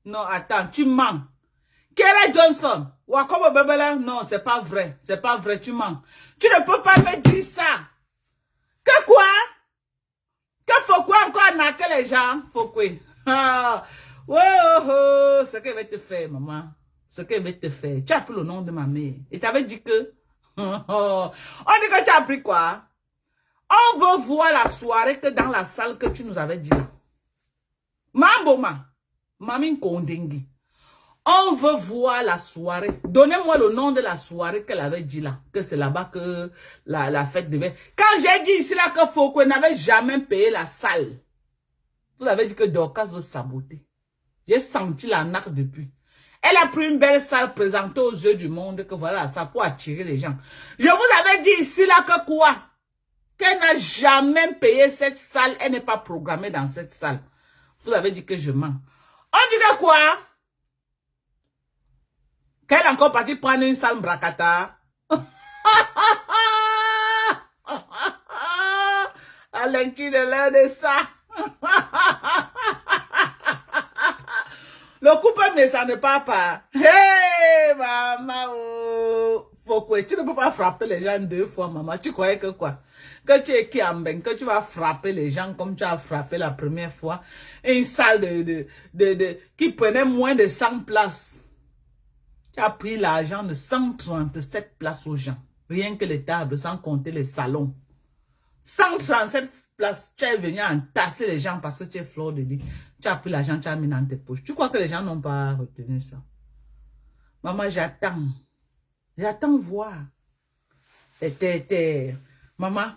Non, attends, tu mens. Kera Johnson. Wakobo Bebele. Non, c'est pas vrai. C'est pas vrai, tu mens. Tu ne peux pas me dire ça. Que quoi? Que Fokwe encore naqué les gens? Fokwe. Ah. Oh, oh, ce qu'elle va te faire, maman. Ce qu'elle va te faire. Tu as pris le nom de ma mère. Et tu avais dit que... On dit que tu as pris quoi? On veut voir la soirée que dans la salle que tu nous avais dit là. Mamboma. Mamin Kondengi. On veut voir la soirée. Donnez-moi le nom de la soirée qu'elle avait dit là. Que c'est là-bas que la fête devait... Quand j'ai dit ici là que Fokwe n'avait jamais payé la salle. Vous avez dit que Dorcas veut saboter. J'ai senti la naque depuis. Elle a pris une belle salle présentée aux yeux du monde que voilà ça pour attirer les gens. Je vous avais dit ici là que quoi? Qu'elle n'a jamais payé cette salle. Elle n'est pas programmée dans cette salle. Vous avez dit que je mens. On dit que quoi? Qu'elle est encore partie prendre une salle Brakata. À l'inclus de l'heure de ça. Le couple, mais ça ne part pas. Hey, maman, oh. Fokwe, tu ne peux pas frapper les gens 2 fois, maman. Tu croyais que quoi? Que tu es Kiamben, que tu vas frapper les gens comme tu as frappé la première fois. Et une salle qui prenait moins de 100 places. Tu as pris l'argent de 137 places aux gens. Rien que les tables, sans compter les salons. 137 places, tu es venu entasser les gens parce que tu es fleur de lit. Tu as pris l'argent, tu as mis dans tes poches. Tu crois que les gens n'ont pas retenu ça? Maman, j'attends. J'attends voir. Maman,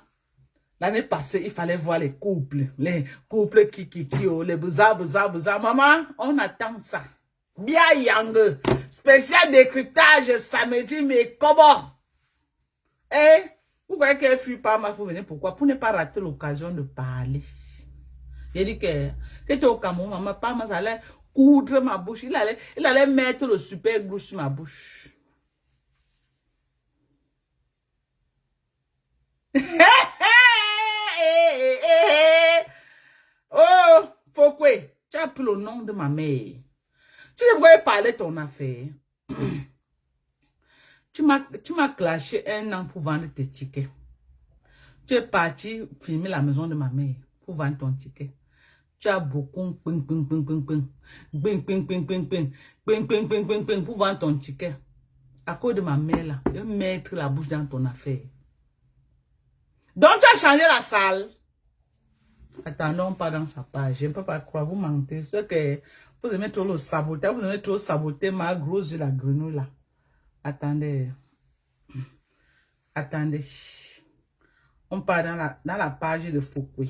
l'année passée, il fallait voir les couples qui, les bouza. Maman, on attend ça. Bien yang. Spécial décryptage samedi, mais comment? Eh? Vous voyez qu'elle fuit pas ma venir pourquoi? Pour ne pas rater l'occasion de parler. J'ai dit que c'était au Cameroun, maman, pas ma allait coudre ma bouche. Il allait mettre le super glue sur ma bouche. Oh, Fokwe, tu as pris le nom de ma mère. Tu devrais parler ton affaire. Tu m'as clashé 1 an pour vendre tes tickets. Tu es parti filmer la maison de ma mère pour vendre ton ticket. Tu as beaucoup pour vendre ton ticket. À cause de ma mère là, je vais mettre la bouche dans ton affaire. Donc tu as changé la salle. Attendons pas dans sa page. Je ne peux pas croire, vous mentez. C'est que vous aimez trop le saboter. Vous aimez trop saboter ma grosse de la grenouille là. Attendez. Attendez. On part dans la page de Fokwe.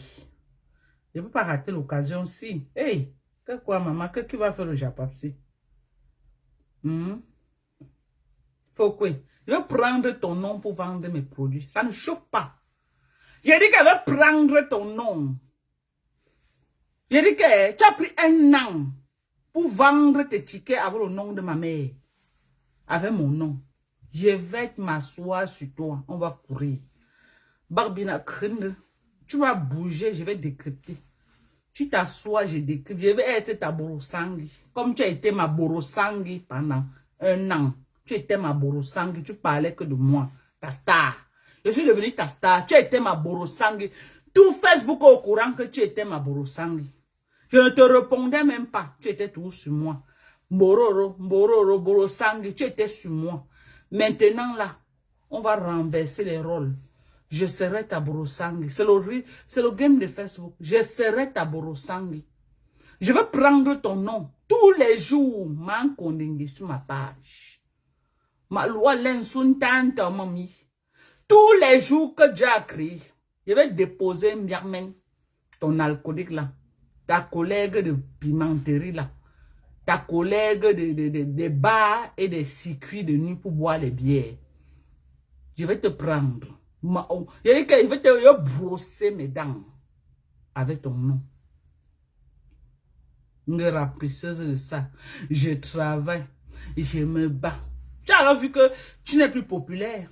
Je ne peux pas rater l'occasion si. Hey, que quoi maman? Que qui va faire le Japapsi? Faut quoi? Je vais prendre ton nom pour vendre mes produits. Ça ne chauffe pas. J'ai dit qu'elle va prendre ton nom. J'ai dit que tu as pris un an pour vendre tes tickets avec le nom de ma mère. Avec mon nom. Je vais m'asseoir sur toi. On va courir. Barbina, tu vas bouger, je vais décrypter. Tu t'assois, je décrypte. Je vais être ta Borosangi. Comme tu as été ma Borosangi pendant un an. Tu étais ma Borosangi, tu parlais que de moi. Ta star. Je suis devenue ta star. Tu étais ma Borosangi. Tout Facebook est au courant que tu étais ma Borosangi. Je ne te répondais même pas. Tu étais toujours sur moi. Mbororo, Borosangi, tu étais sur moi. Maintenant là, on va renverser les rôles. Je serai ta Borosangi. C'est le game de Facebook. Je serai ta Borosangi. Je vais prendre ton nom. Tous les jours, man kondingi sur ma page. Ma loi l'insuntante, mamie. Tous les jours que Dieu a créé, je vais déposer Mbiarmen, ton alcoolique là. Ta collègue de pimenterie là. Ta collègue de bars et des circuits de nuit pour boire les bières. Je vais te prendre. Je vais te brosser mes dents avec ton nom. Une rapisseuse de ça. Je travaille. Je me bats. Tu as alors vu que tu n'es plus populaire.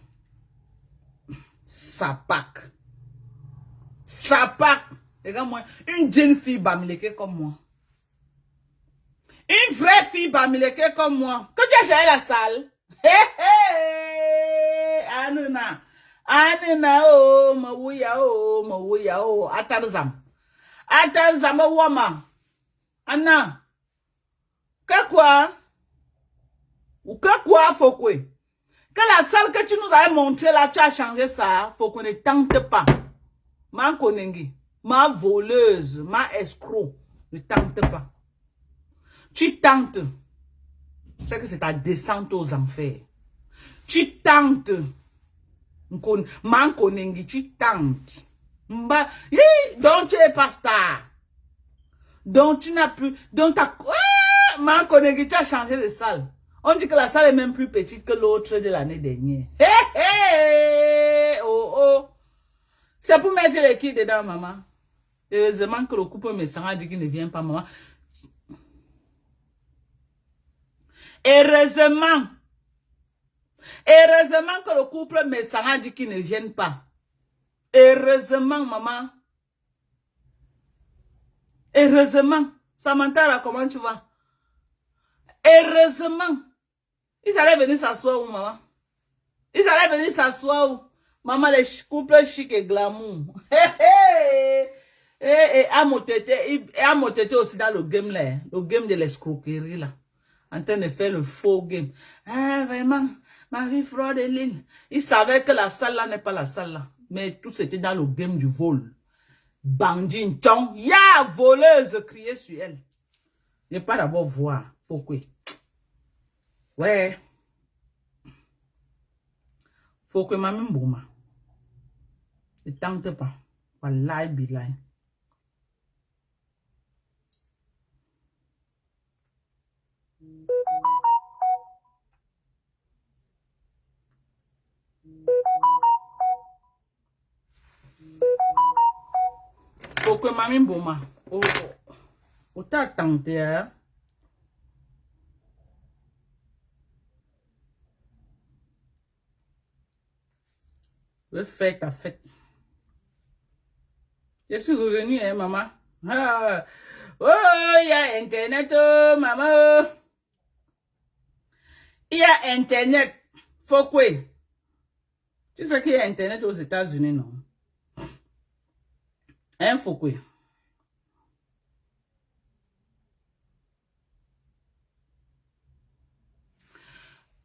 Sapak. Sapak. Regarde-moi. Une jeune fille bamileke comme moi. Une vraie fille bamileke comme moi. Que tu as géré la salle. Hé hé. Anuna. Anuna oh. Mawuya oh. Atarzam. Atarzam wama. Anna. Que quoi? Ou que quoi, faut quoi? Que la salle que tu nous avais montré là, tu as changé ça. Faut qu'on ne tente pas. Ma konengi, ma voleuse, ma escroc. Ne tente pas. Tu tentes. C'est que c'est ta descente aux enfers. Tu tentes. Ma konengi, tu tentes. Donc tu es pas star. Donc tu n'as plus. Donc ma konengi, tu as changé de salle. On dit que la salle est même plus petite que l'autre de l'année dernière. Hé, hé, oh. C'est pour mettre les qui dedans, maman. Heureusement que le couple me sera dit qu'il ne vient pas, maman. Heureusement que le couple me sera dit qu'il ne vienne pas. Heureusement, maman. Heureusement. Samantha, comment tu vas? Heureusement. Ils allaient venir s'asseoir où, maman? Ils allaient venir s'asseoir où? Maman, les couples chic et glamour. Et à mon tété aussi dans le game là. Le game de l'escroquerie là. En train de faire le faux game. Ah, vraiment, Marie-Fraude et Lynn. Ils savaient que la salle là n'est pas la salle là. Mais tout c'était dans le game du vol. Bandine, tchon, ya, voleuse, crier sur elle. Je n'ai pas d'abord voir. Pourquoi? Ouais. Faut que maman bouma. Ne tente pas. Wallahi billahi. Faut que maman bouma. Oh, t'as tenté, hein? Fais ta fête. Je suis revenu, hein, maman. Ah. Oh, il y a Internet, oh, maman. Il y a Internet. Faut quoi? Tu sais qu'il y a Internet aux États-Unis, non? Hein, faut quoi?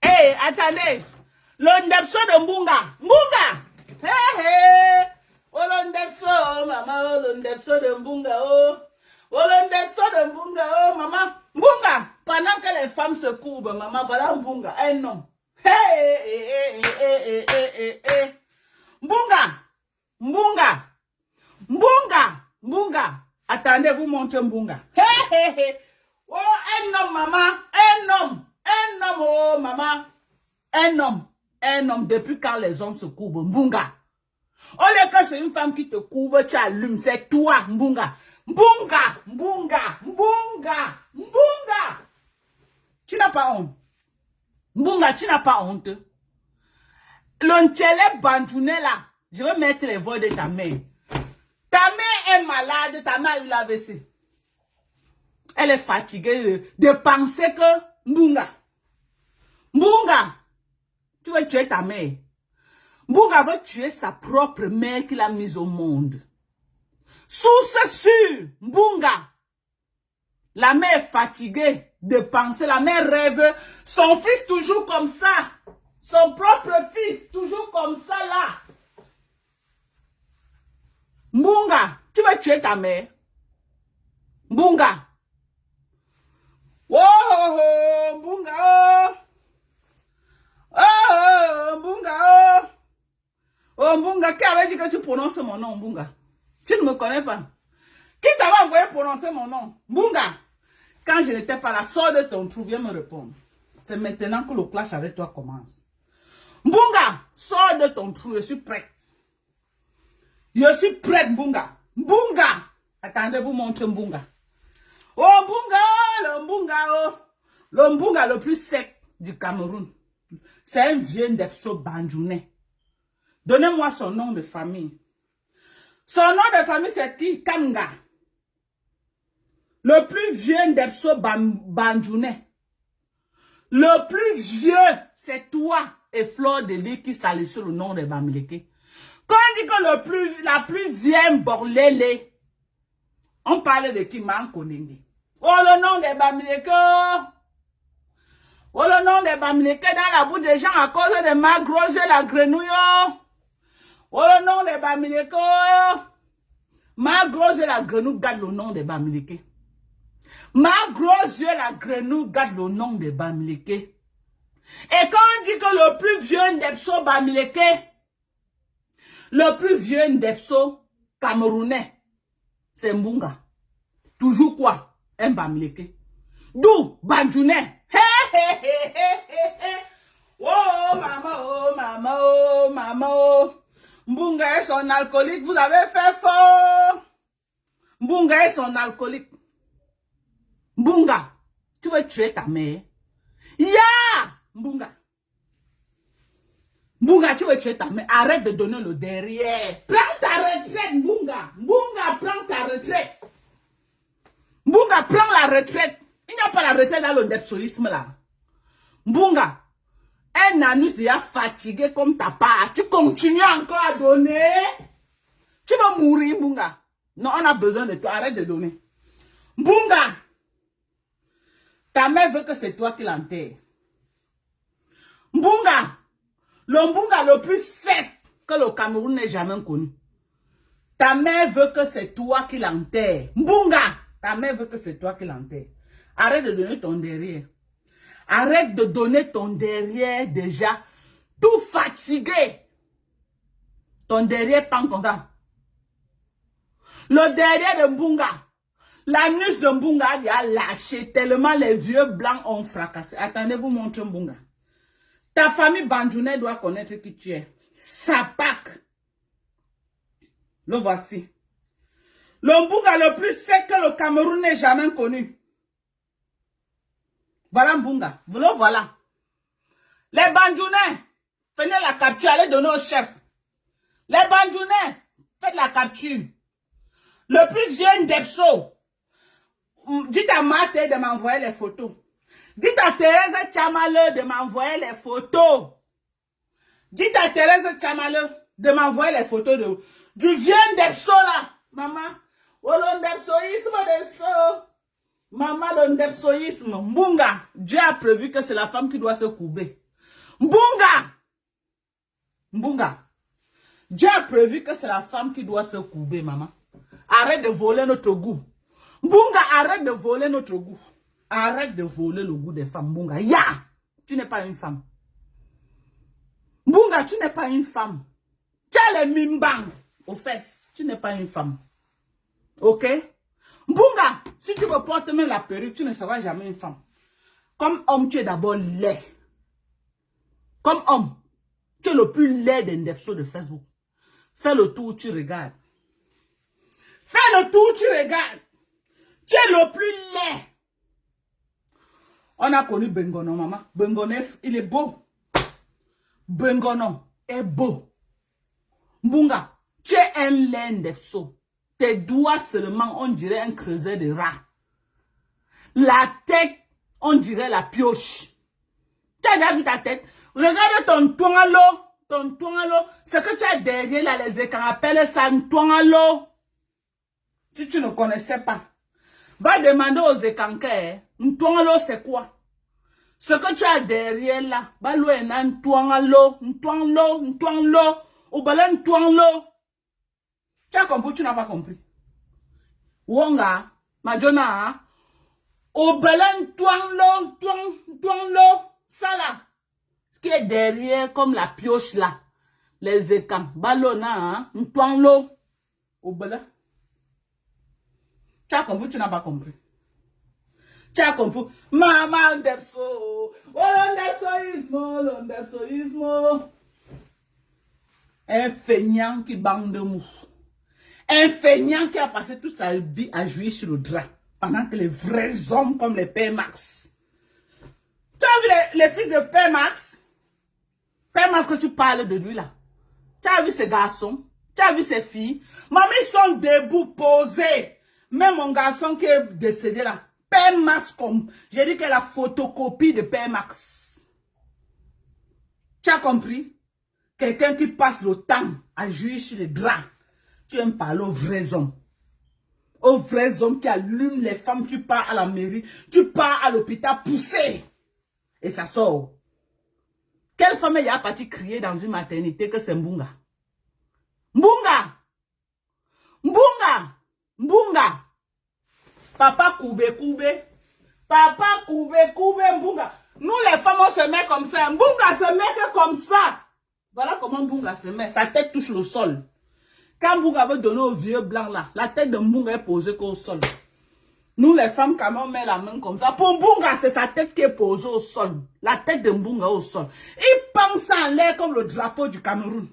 Hey, attendez. L'ondepso de Mbunga. Mbunga! Hey, hey! Oh, l'ondepso, maman. Oh, l'ondepso de Mbunga, oh. Oh, l'ondepso de Mbunga, oh, maman. Mbunga! Pendant que les femmes se courbent, maman, voilà Mbunga. Eh, non. Hey, hey. Mbunga! Mbunga! Mbunga! Mbunga! Attendez, vous montrez Mbunga. Hey. Oh, un homme, maman. Un Un homme, oh maman. Un homme, depuis quand les hommes se courbent? Mbunga. Au lieu que c'est une femme qui te couvre, tu allumes, c'est toi, Mbunga. Mbunga, Mbunga, Mbunga, Mbunga. Tu n'as pas honte. Mbunga, tu n'as pas honte. L'onchele bandouné là, je vais mettre les voix de ta mère. Ta mère est malade, ta mère a eu l'AVC. Elle est fatiguée de penser que Mbunga, tu veux tuer ta mère. Mbunga veut tuer sa propre mère qu'il a mise au monde. Source sûre, Mbunga. La mère est fatiguée de penser, la mère rêve son fils toujours comme ça. Son propre fils toujours comme ça là. Mbunga, tu veux tuer ta mère. Mbunga. Oh, oh, oh, Mbunga, oh. Oh, oh, Mbunga, oh. Oh, Mbunga, qui avait dit que tu prononces mon nom, Mbunga? Tu ne me connais pas. Qui t'avait envoyé prononcer mon nom? Mbunga. Quand je n'étais pas là, sors de ton trou, viens me répondre. C'est maintenant que le clash avec toi commence. Mbunga, sors de ton trou, je suis prête. Je suis prête, Mbunga. Mbunga. Attendez, vous montre Mbunga. Oh, Mbunga, le Mbunga, oh. Le Mbunga le plus sec du Cameroun. C'est un vieux Ndepso Bandjounais. Donnez-moi son nom de famille. Son nom de famille, c'est qui? Kanga. Le plus vieux Ndepso Bandjounais. Le plus vieux, c'est toi et Flore de Lys qui salissent le nom de Bamileke. Quand on dit que la plus vieille Borlélé, on parle de qui? Mankonengi. Oh, le nom de Bamileke. Oh, le nom de Bamileke dans la bouche des gens à cause de ma grosse la grenouille. Oh, le nom de Bamileke. Ma grosse la grenouille garde le nom de Bamileke. Ma grosse la grenouille garde le nom de Bamileke. Et quand on dit que le plus vieux Ndepso Bamileke, le plus vieux Ndepso camerounais, c'est Mbunga. Toujours quoi? Un Bamileke. D'où Bandjounais. Oh maman, oh maman, oh maman, oh. Mbunga est son alcoolique, vous avez fait fort. Mbunga est son alcoolique. Mbunga, tu veux tuer ta mère? Ya! Mbunga. Mbunga, tu veux tuer ta mère? Arrête de donner le derrière. Prends ta retraite, Mbunga. Mbunga, prends ta retraite. Mbunga, prends la retraite. Il n'y a pas la retraite dans le ndepsoïsme là. Mbunga, un anus déjà fatigué comme ta part. Tu continues encore à donner. Tu vas mourir, Mbunga. Non, on a besoin de toi. Arrête de donner. Mbunga, ta mère veut que c'est toi qui l'enterre. Mbunga, le Mbunga le plus sec que le Cameroun n'ait jamais connu. Ta mère veut que c'est toi qui l'enterre. Mbunga, ta mère veut que c'est toi qui l'enterre. Arrête de donner ton derrière. Arrête de donner ton derrière déjà. Tout fatigué. Ton derrière pend comme ça. Le derrière de Mbunga. L'anus de Mbunga a lâché tellement les vieux blancs ont fracassé. Attendez, vous montre Mbunga. Ta famille Bandjounais doit connaître qui tu es. Sapak. Le voici. Le Mbunga le plus sec que le Cameroun n'ait jamais connu. Voilà Mbunga. Vous le voilà. Les Bandjounais, venez la capture, allez donner au chef. Les Bandjounais, faites la capture. Le plus vieux Ndepso. Dites à Marthe de m'envoyer les photos. Dites à Thérèse Tchamale de m'envoyer les photos. Dites à Thérèse Tchamale de m'envoyer les photos du vieux Ndepso là. Maman, oh le Ndepsoïsme de ça. Maman, le Ndepsoïsme. Mbunga, Dieu a prévu que c'est la femme qui doit se courber. Mbunga. Mbunga. Dieu a prévu que c'est la femme qui doit se courber, maman. Arrête de voler notre goût. Mbunga, arrête de voler notre goût. Arrête de voler le goût des femmes. Mbunga, ya! Tu n'es pas une femme. Mbunga, tu n'es pas une femme. Tu as les mimbang aux fesses. Tu n'es pas une femme. Ok? Mbunga, si tu me portes même la perruque, tu ne seras jamais une femme. Comme homme, tu es d'abord laid. Comme homme, tu es le plus laid des Ndepso de Facebook. Fais le tour, tu regardes. Fais le tour, tu regardes. Tu es le plus laid. On a connu Bengono, maman. Bengono, il est beau. Bengono est beau. Mbunga, tu es un laid Ndepso. Tes doigts seulement, on dirait un creuset de rat. La tête, on dirait la pioche. Tu as déjà vu ta tête? Regarde ton toingalo. Ton toingalo. Ce que tu as derrière là, les écrans appellent ça un toingalo. Si tu ne connaissais pas, va demander aux écanquets, un toingalo c'est quoi? Ce que tu as derrière là, va louer un toingalo, un toingalo, un toingalo, ou bien un toingalo. Tu as compris, tu n'as pas compris. Wonga, Majona, au belen toingalo, toingalo, ça là. Ce qui est derrière comme la pioche là. Les écans. Ballona, un toingalo, au belen. Tu as compris, tu n'as pas compris. Tu as compris. Maman Ndepso. Oh, Ndepso ismo. Un feignant qui bande de mou. Un feignant qui a passé toute sa vie à jouer sur le drap. Pendant que les vrais hommes comme les Père Max. Tu as vu les fils de Père Max? Père Max que tu parles de lui là. Tu as vu ces garçons? Tu as vu ces filles? Maman, ils sont debout, posés. Même mon garçon qui est décédé là. Père Max comme. J'ai dit que la photocopie de Père Max. Tu as compris? Quelqu'un qui passe le temps à jouer sur les draps. Tu aimes parler aux vrais hommes. Aux vrais hommes qui allument les femmes. Tu pars à la mairie. Tu pars à l'hôpital poussé. Et ça sort. Quelle femme est partie crier dans une maternité que c'est Mbunga? Mbunga! Mbunga! Mbunga! Papa Koube Koube. Papa Koube Koube Mbunga. Nous les femmes on se met comme ça. Mbunga se met que comme ça. Voilà comment Mbunga se met. Sa tête touche le sol. Quand Mbunga veut donner au vieux blanc là, la tête de Mbunga est posée qu'au sol. Nous les femmes quand on met la main comme ça. Pour Mbunga c'est sa tête qui est posée au sol. La tête de Mbunga au sol. Il pense en l'air comme le drapeau du Cameroun.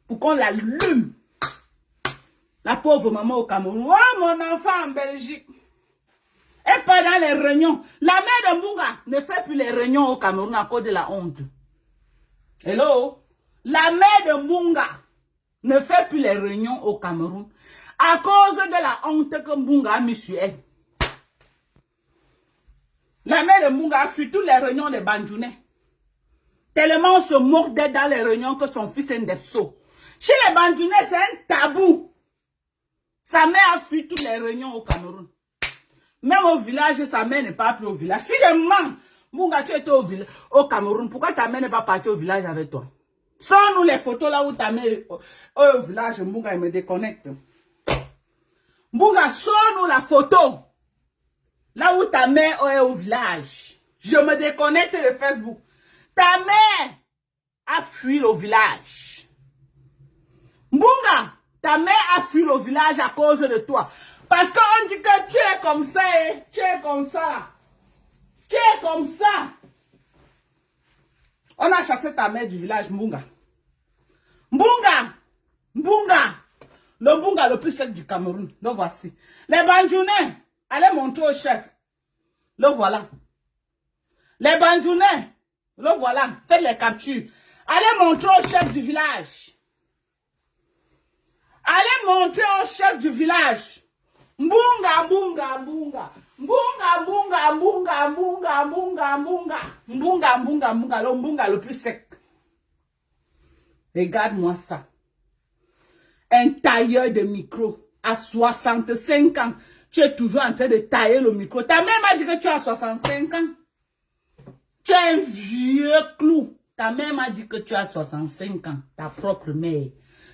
Pour qu'on l'allume. La pauvre maman au Cameroun. Oh mon enfant en Belgique. Et pas dans les réunions. La mère de Mbunga ne fait plus les réunions au Cameroun à cause de la honte. Hello? La mère de Mbunga ne fait plus les réunions au Cameroun à cause de la honte que Mbunga a mis sur elle. La mère de Mbunga a fui toutes les réunions des Bandjounais. Tellement on se moque d'être dans les réunions que son fils est Ndepso. Chez les Bandjounais, c'est un tabou. Sa mère a fui toutes les réunions au Cameroun. Même au village, sa mère n'est pas plus au village. Si le man, Mbunga, tu étais au Cameroun, pourquoi ta mère n'est pas partie au village avec toi? Sors-nous les photos là où ta mère est au village, Mbunga, il me déconnecte. Mbunga, sors-nous la photo. Là où ta mère est au village. Je me déconnecte de Facebook. Ta mère a fui le village. Mbunga, ta mère a fui le village à cause de toi. Parce qu'on dit que tu es comme ça, tu es comme ça. Tu es comme ça. On a chassé ta mère du village, Mbunga. Mbunga, Mbunga, le Mbunga le plus sec du Cameroun. Le voici. Les Bandjounais, allez montrer au chef. Le voilà. Les Bandjounais, le voilà. Faites les captures. Allez montrer au chef du village. Allez montrer au chef du village. Mbunga, Mbunga, Mbunga. Mbunga, Mbunga, Mbunga, Mbunga, Mbunga, Mbunga. Mbunga, Mbunga, Mbunga, le Mbunga le plus sec. Regarde-moi ça. Un tailleur de micro à 65 ans. Tu es toujours en train de tailler le micro. Ta mère m'a dit que tu as 65 ans. Tu es un vieux clou. Ta mère m'a dit que tu as 65 ans. Ta propre mère.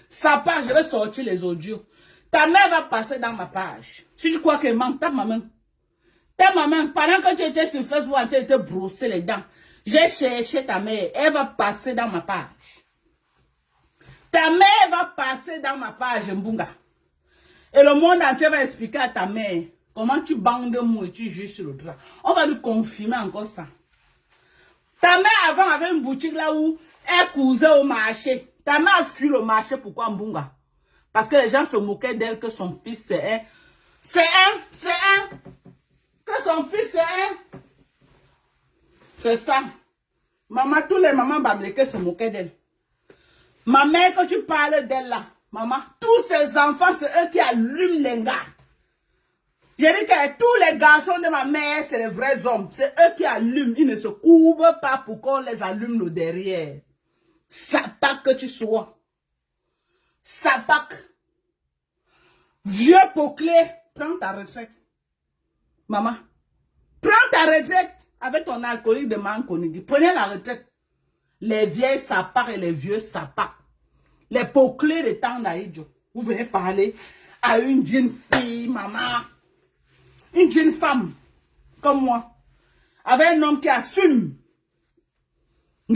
Sa page, je vais sortir les audios. Ta mère va passer dans ma page. Si tu crois qu'elle manque, tape ma main. Tape ma main. Pendant que tu étais sur Facebook, tu étais brossé les dents. J'ai cherché ta mère. Elle va passer dans ma page. Ta mère va passer dans ma page, Mbunga. Et le monde entier va expliquer à ta mère Comment tu bandes mou et tu juges sur le drap? On va lui confirmer encore ça. Ta mère avant avait une boutique là où elle cousait au marché. Ta mère a fui le marché, pourquoi Mbunga? Parce que les gens se moquaient d'elle que son fils c'est un. Que son fils c'est un. C'est ça. Maman, tous les mamans bablèques se moquaient d'elle. Ma mère, quand tu parles d'elle là, maman, tous ces enfants, c'est eux qui allument les gars. J'ai dit que tous les garçons de ma mère, c'est les vrais hommes. C'est eux qui allument. Ils ne se couvrent pas pour qu'on les allume le derrière. Sapac que tu sois. Sapac. Vieux poclé, prends ta retraite. Maman, prends ta retraite avec ton alcoolique de Mankonigi. Prenez la retraite. Les vieilles sapacs et les vieux sapacs. Les poclés de temps d'Aïdjo. Vous venez parler à une jeune fille, maman. Une jeune femme, comme moi, avec un homme qui assume. Tu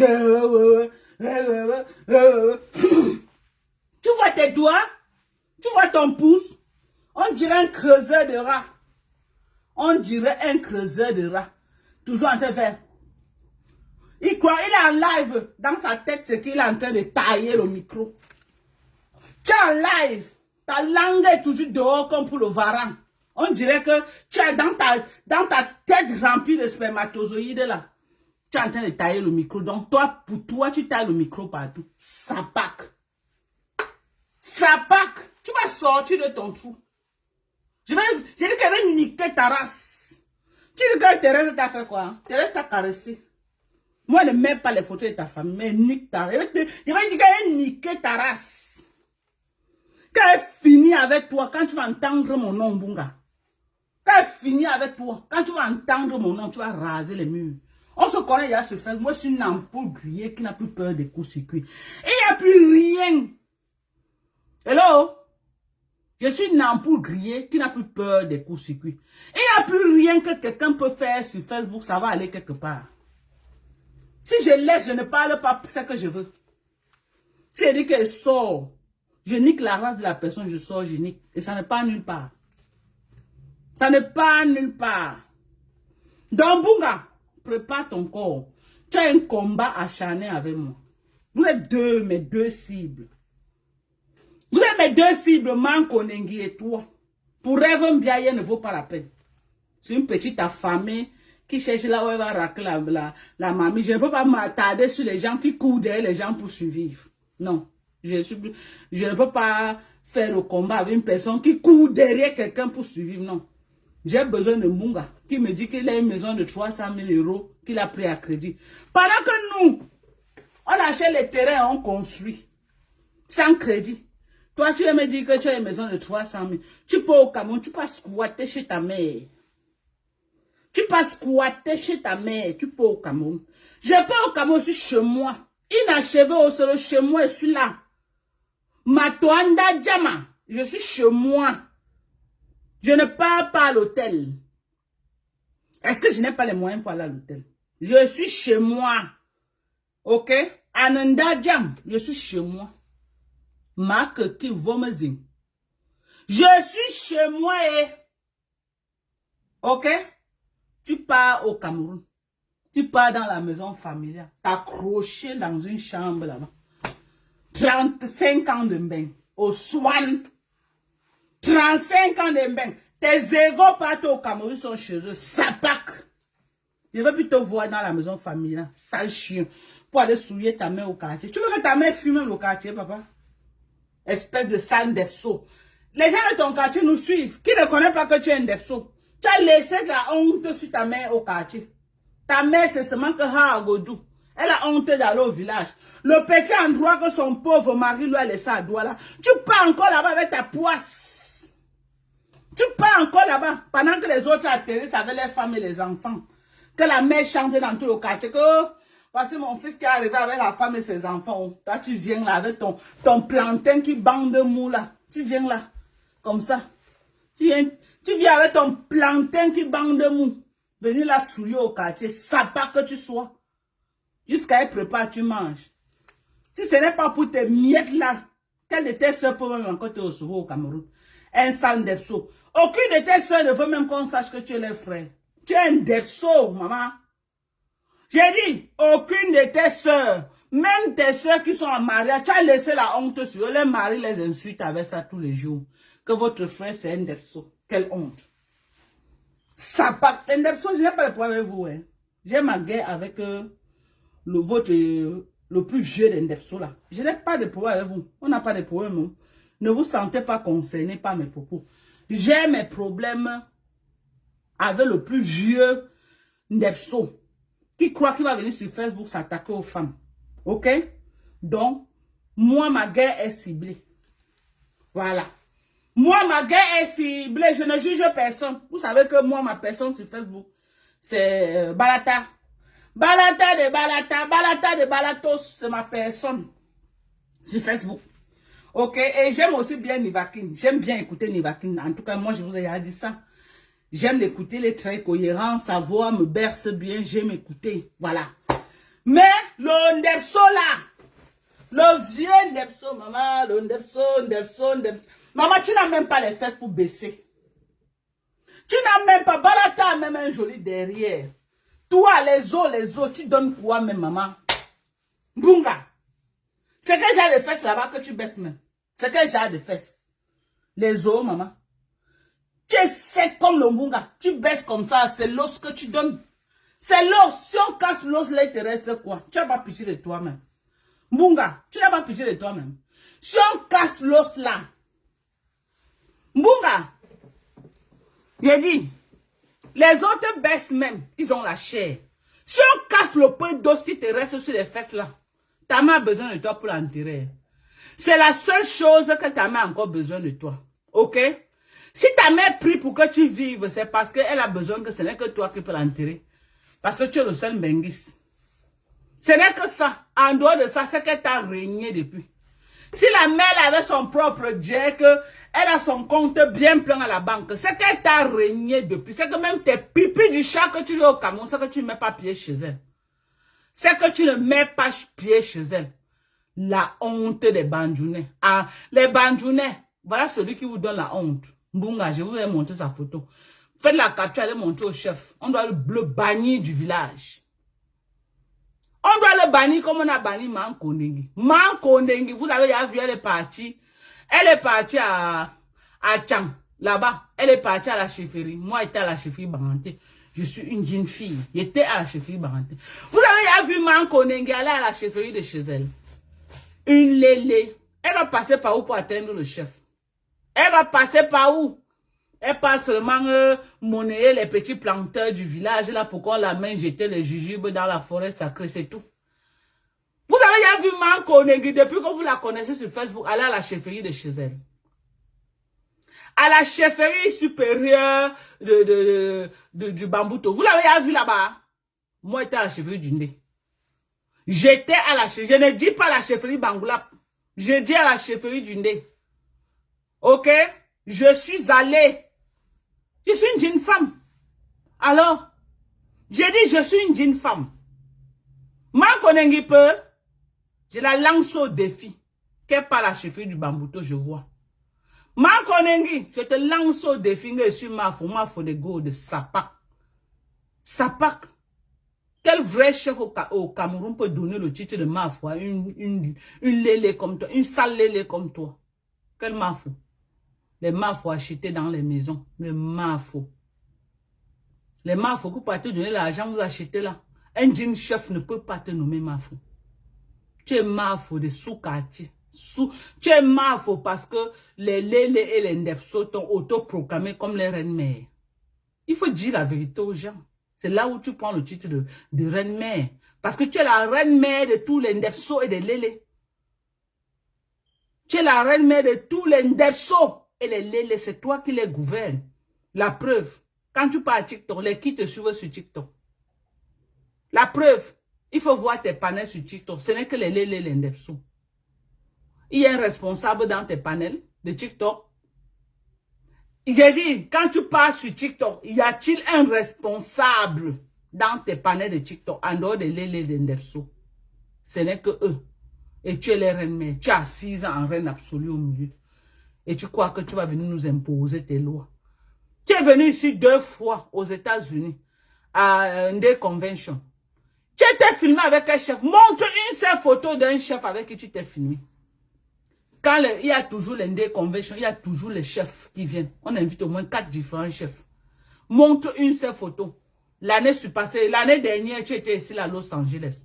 vois tes doigts? Tu vois ton pouce? On dirait un creuseur de rats. On dirait un creuseur de rats. Toujours en train de faire. Il croit, il est en live. Dans sa tête, c'est qu'il est en train de tailler le micro. Tu es en live. Ta langue est toujours dehors comme pour le varan. On dirait que tu as dans ta tête remplie de spermatozoïdes là. Tu es en train de tailler le micro. Donc toi, pour toi, tu tailles le micro partout. Sapac. Sapac. Tu vas sortir de ton trou. J'ai dit qu'elle va niquer ta race. Tu dis que Thérèse t'a fait quoi? Thérèse t'a caressé. Moi, ne mets pas les photos de ta famille, mais nique ta race. Je vais dire qu'elle va niquer ta race. Quand elle finit avec toi, quand tu vas entendre mon nom, Bunga. Quand elle finit avec toi, quand tu vas entendre mon nom, tu vas raser les murs. On se connaît déjà sur Facebook. Moi, je suis une ampoule grillée qui n'a plus peur des coups circuits. Et il n'y a plus rien. Hello? Je suis une ampoule grillée qui n'a plus peur des coups circuits. Et il n'y a plus rien que quelqu'un peut faire sur Facebook, ça va aller quelque part. Si je laisse, je ne parle pas ce que je veux. Si elle dit qu'elle sort, je nique la race de la personne, je sors, je nique. Et ça ne part nulle part. Ça ne part nulle part. Donc, Bunga, prépare ton corps. Tu as un combat acharné avec moi. Vous êtes mes deux cibles. Vous êtes mes deux cibles, Mankonengi et toi. Pour rêver Mbiaye ne vaut pas la peine. C'est une petite affamée qui cherche là où elle va racler la mamie. Je ne peux pas m'attarder sur les gens qui courent derrière les gens pour survivre. Non. Je ne peux pas faire le combat avec une personne qui court derrière quelqu'un pour survivre. Non. J'ai besoin de Munga qui me dit qu'il a une maison de 300 000 € qu'il a pris à crédit. Pendant que nous, on achète les terrains, on construit. Sans crédit. Toi, tu vas me dire que tu as une maison de 300 000. Tu peux au Cameroun, tu peux squatter chez ta mère. Tu peux squatter chez ta mère. Tu peux au Cameroun. Je peux au Cameroun, je suis chez moi. Inachevé au sol, chez moi, je suis là. Matoanda Djama, je suis chez moi. Je ne pars pas à l'hôtel. Est-ce que je n'ai pas les moyens pour aller à l'hôtel? Je suis chez moi. Ok? Ananda Djam, je suis chez moi. Marc qui vomezing. Je suis chez moi et... Ok? Tu pars au Cameroun. Tu pars dans la maison familiale. T'accroché dans une chambre là-bas. 35 ans de bain. Au Swan. 35 ans de bain. Tes égaux partent au Cameroun, sont chez eux. Sapac. Je veux plus te voir dans la maison familiale. Sale chien. Pour aller souiller ta mère au quartier. Tu veux que ta mère fume même au quartier, papa? Espèce de sale Ndepso. Les gens de ton quartier nous suivent. Qui ne connaît pas que tu es un Ndepso? Tu as laissé de la honte sur ta mère au quartier. Ta mère, c'est seulement que Godou. Elle a honte d'aller au village. Le petit endroit que son pauvre mari lui a laissé à doigt là. Tu pars encore là-bas avec ta poisse. Tu pars encore là-bas pendant que les autres atterrissent avec les femmes et les enfants. Que la mère chante dans tout le quartier. Que oh, voici mon fils qui est arrivé avec la femme et ses enfants. Toi, tu viens là avec ton plantain qui bande mou là. Tu viens là. Comme ça. Tu viens avec ton plantain qui bande mou. Venir là souiller au quartier. Sapa que tu sois. Jusqu'à être préparé, tu manges. Si ce n'est pas pour tes miettes là, quelle était ce problème encore te recevoir au Cameroun? Un sale Ndepso. Aucune de tes soeurs ne veut même qu'on sache que tu es leur frère. Tu es un Ndefso, maman. J'ai dit, aucune de tes soeurs, même tes soeurs qui sont en mariage, tu as laissé la honte sur eux. Les maris les insultent avec ça tous les jours. Que votre frère, c'est un Ndefso. Quelle honte. Ça part. Un Ndefso, je n'ai pas de problème avec vous. Hein. J'ai ma guerre avec le plus vieux des Ndefso là. Je n'ai pas de problème avec vous. On n'a pas de problème. Non. Ne vous sentez pas concerné par mes propos. J'ai mes problèmes avec le plus vieux Ndefso qui croit qu'il va venir sur Facebook s'attaquer aux femmes. Ok? Donc, moi, ma guerre est ciblée. Voilà. Moi, ma guerre est ciblée. Je ne juge personne. Vous savez que moi, ma personne sur Facebook, c'est Balata. Balata de Balata. Balata de Balatos, c'est ma personne sur Facebook. Ok? Et j'aime aussi bien Nivakin. J'aime bien écouter Nivakin. En tout cas, moi, je vous ai déjà dit ça. J'aime l'écouter, les traits cohérents, sa voix me berce bien, j'aime écouter. Voilà. Mais le Ndefso là, le vieux Ndefso, maman, le Ndefso. Maman, tu n'as même pas les fesses pour baisser. Tu n'as même pas, Balata même un joli derrière. Toi, les os, tu donnes quoi même, maman? Bunga. C'est que j'ai les fesses là-bas que tu baisses même. C'est que j'ai des fesses. Les os, maman. Tu es sec comme le Mbunga. Tu baisses comme ça. C'est l'os que tu donnes. C'est l'os. Si on casse l'os, là, il te reste quoi? Tu n'as pas pitié de toi-même. Mbunga, tu n'as pas pitié de toi-même. Si on casse l'os là. Mbunga. J'ai dit. Les autres baissent même. Ils ont la chair. Si on casse le peu d'os qui te reste sur les fesses là. Ta mère a besoin de toi pour l'enterrer. C'est la seule chose que ta mère a encore besoin de toi. Ok? Si ta mère prie pour que tu vives, c'est parce qu'elle a besoin que ce n'est que toi qui peux l'enterrer. Parce que tu es le seul Benguis. Ce n'est que ça. En dehors de ça, c'est qu'elle t'a régné depuis. Si la mère avait son propre Jack, elle a son compte bien plein à la banque, c'est qu'elle t'a régné depuis. C'est que même tes pipis du chat que tu lis au Cameroun, c'est que tu ne mets pas pied chez elle. C'est que tu ne mets pas pied chez elle. La honte des Bandjounais. Ah, les Bandjounais, voilà celui qui vous donne la honte. Mbunga, je vous ai montré sa photo. Faites la capture, allez montrer au chef. On doit le bannir du village. On doit le bannir comme on a banni Mankondengi. Mankondengi, vous l'avez déjà vu, elle est partie. Elle est partie à Tchang, là-bas. Elle est partie à la chefferie. Moi, j'étais à la chefferie Baranté. Je suis une jeune fille. J'étais à la chefferie Baranté. Vous avez déjà vu Mankondengi aller à la chefferie de chez elle. Une lélé. Elle va passer par où pour atteindre le chef? Elle va passer par où? Elle passe seulement monnayer les petits planteurs du village là pour qu'on la main jeter les jujubes dans la forêt sacrée, c'est tout. Vous avez déjà vu Mankondengi depuis que vous la connaissez sur Facebook, aller à la chefferie de chez elle. À la chefferie supérieure du Bambouto. Vous l'avez déjà vu là-bas? Moi, j'étais à la chefferie du Ndé. J'étais à la chefferie. Je ne dis pas la chefferie Bangoulap. Je dis à la chefferie du Ndé. Ok? Je suis allée. Je suis une jeune femme. Alors, j'ai dit je suis une jeune femme. Mankondengi peut, je la lance au défi. Qu'elle pas la chefferie du Bambouto, je vois. Mankondengi, je te lance au défi. Je suis ma faux de go de Sapak. Sapak. Quel vrai chef au Cameroun peut donner le titre de Mafou à une lélé comme toi, une sale lélé comme toi? Quel Mafou? Les Mafou achetés dans les maisons. Les Mafou. Les Mafou qui peuvent te donner l'argent, vous achetez là. Un jeune chef ne peut pas te nommer Mafou. Tu es Mafou de sous-quartier. Tu es Mafou parce que les lélés et les Ndefso t'ont autoproclamé comme les reines-mères. Il faut dire la vérité aux gens. C'est là où tu prends le titre de reine-mère. Parce que tu es la reine-mère de tous les Ndefso et des lélés. Tu es la reine-mère de tous les Ndefso et les lélés. C'est toi qui les gouvernes. La preuve, quand tu pars à TikTok, les qui te suivent sur TikTok. La preuve, il faut voir tes panels sur TikTok. Ce n'est que les lélés et les Ndefso. Il y a un responsable dans tes panels de TikTok. J'ai dit, quand tu pars sur TikTok, y a-t-il un responsable dans tes panels de TikTok en dehors de lélés de Ndefso? Ce n'est que eux. Et tu es les reines mères. Tu as 6 ans en reine absolue au milieu. Et tu crois que tu vas venir nous imposer tes lois. Tu es venu ici 2 fois aux États-Unis à Ndé Convention. Tu étais filmé avec un chef. Montre une seule photo d'un chef avec qui tu t'es filmé. Quand il y a toujours l'Indé Convention, il y a toujours les chefs qui viennent. On invite au moins 4 différents chefs. Montre une seule photo. L'année passée, l'année dernière, tu étais ici à Los Angeles.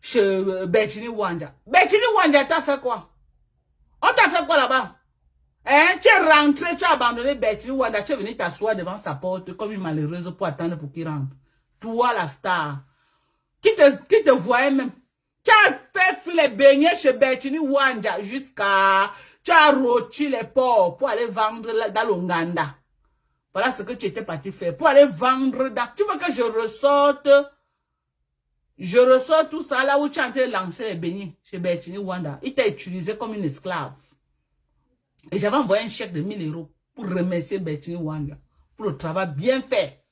Chez Bertini Wanja. Bertini Wanja, t'as fait quoi? On t'a fait quoi là-bas? Hein? Tu es rentré, tu as abandonné Bertini Wanja, tu es venu t'asseoir devant sa porte comme une malheureuse pour attendre pour qu'il rentre. Toi, la star. Qui te voyait même. Tu as fait les beignets chez Bertini Wanja jusqu'à... Tu as rôti les porcs pour aller vendre dans l'Ouganda. Voilà ce que tu étais parti faire. Pour aller vendre dans... Tu veux que je ressorte tout ça là où tu es en train de lancer les beignets chez Bertini Wanja. Il t'a utilisé comme une esclave. Et j'avais envoyé un chèque de 1000 € pour remercier Bertini Wanja. Pour le travail bien fait.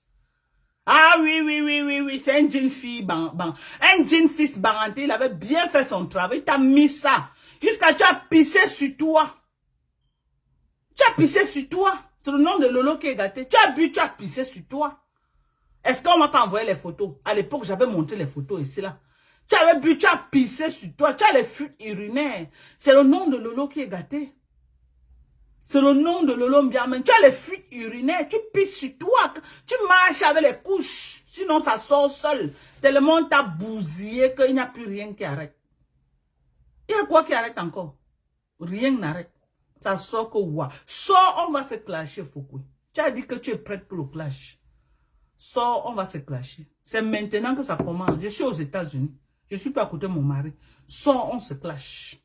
Ah oui, c'est un jeune fille, un jeune fils baranté, il avait bien fait son travail, il t'a mis ça, jusqu'à tu as pissé sur toi. Tu as pissé sur toi, c'est le nom de Lolo qui est gâté, tu as bu, tu as pissé sur toi. Est-ce qu'on m'a pas envoyé les photos? À l'époque, j'avais montré les photos ici là. Tu avais bu, tu as pissé sur toi, tu as les fuites urinaires, c'est le nom de Lolo qui est gâté. C'est le nom de Lolo Mbiamen. Tu as les fuites urinaires, tu pisses sur toi, tu marches avec les couches, sinon ça sort seul. Tellement t'as bousillé qu'il n'y a plus rien qui arrête. Il y a quoi qui arrête encore? Rien n'arrête. Ça sort que ouais. Sors, on va se clasher, Foucault. Tu as dit que tu es prête pour le clash. Sors, on va se clasher. C'est maintenant que ça commence. Je suis aux États-Unis. Je suis pas à côté de mon mari. Sors, on se clash.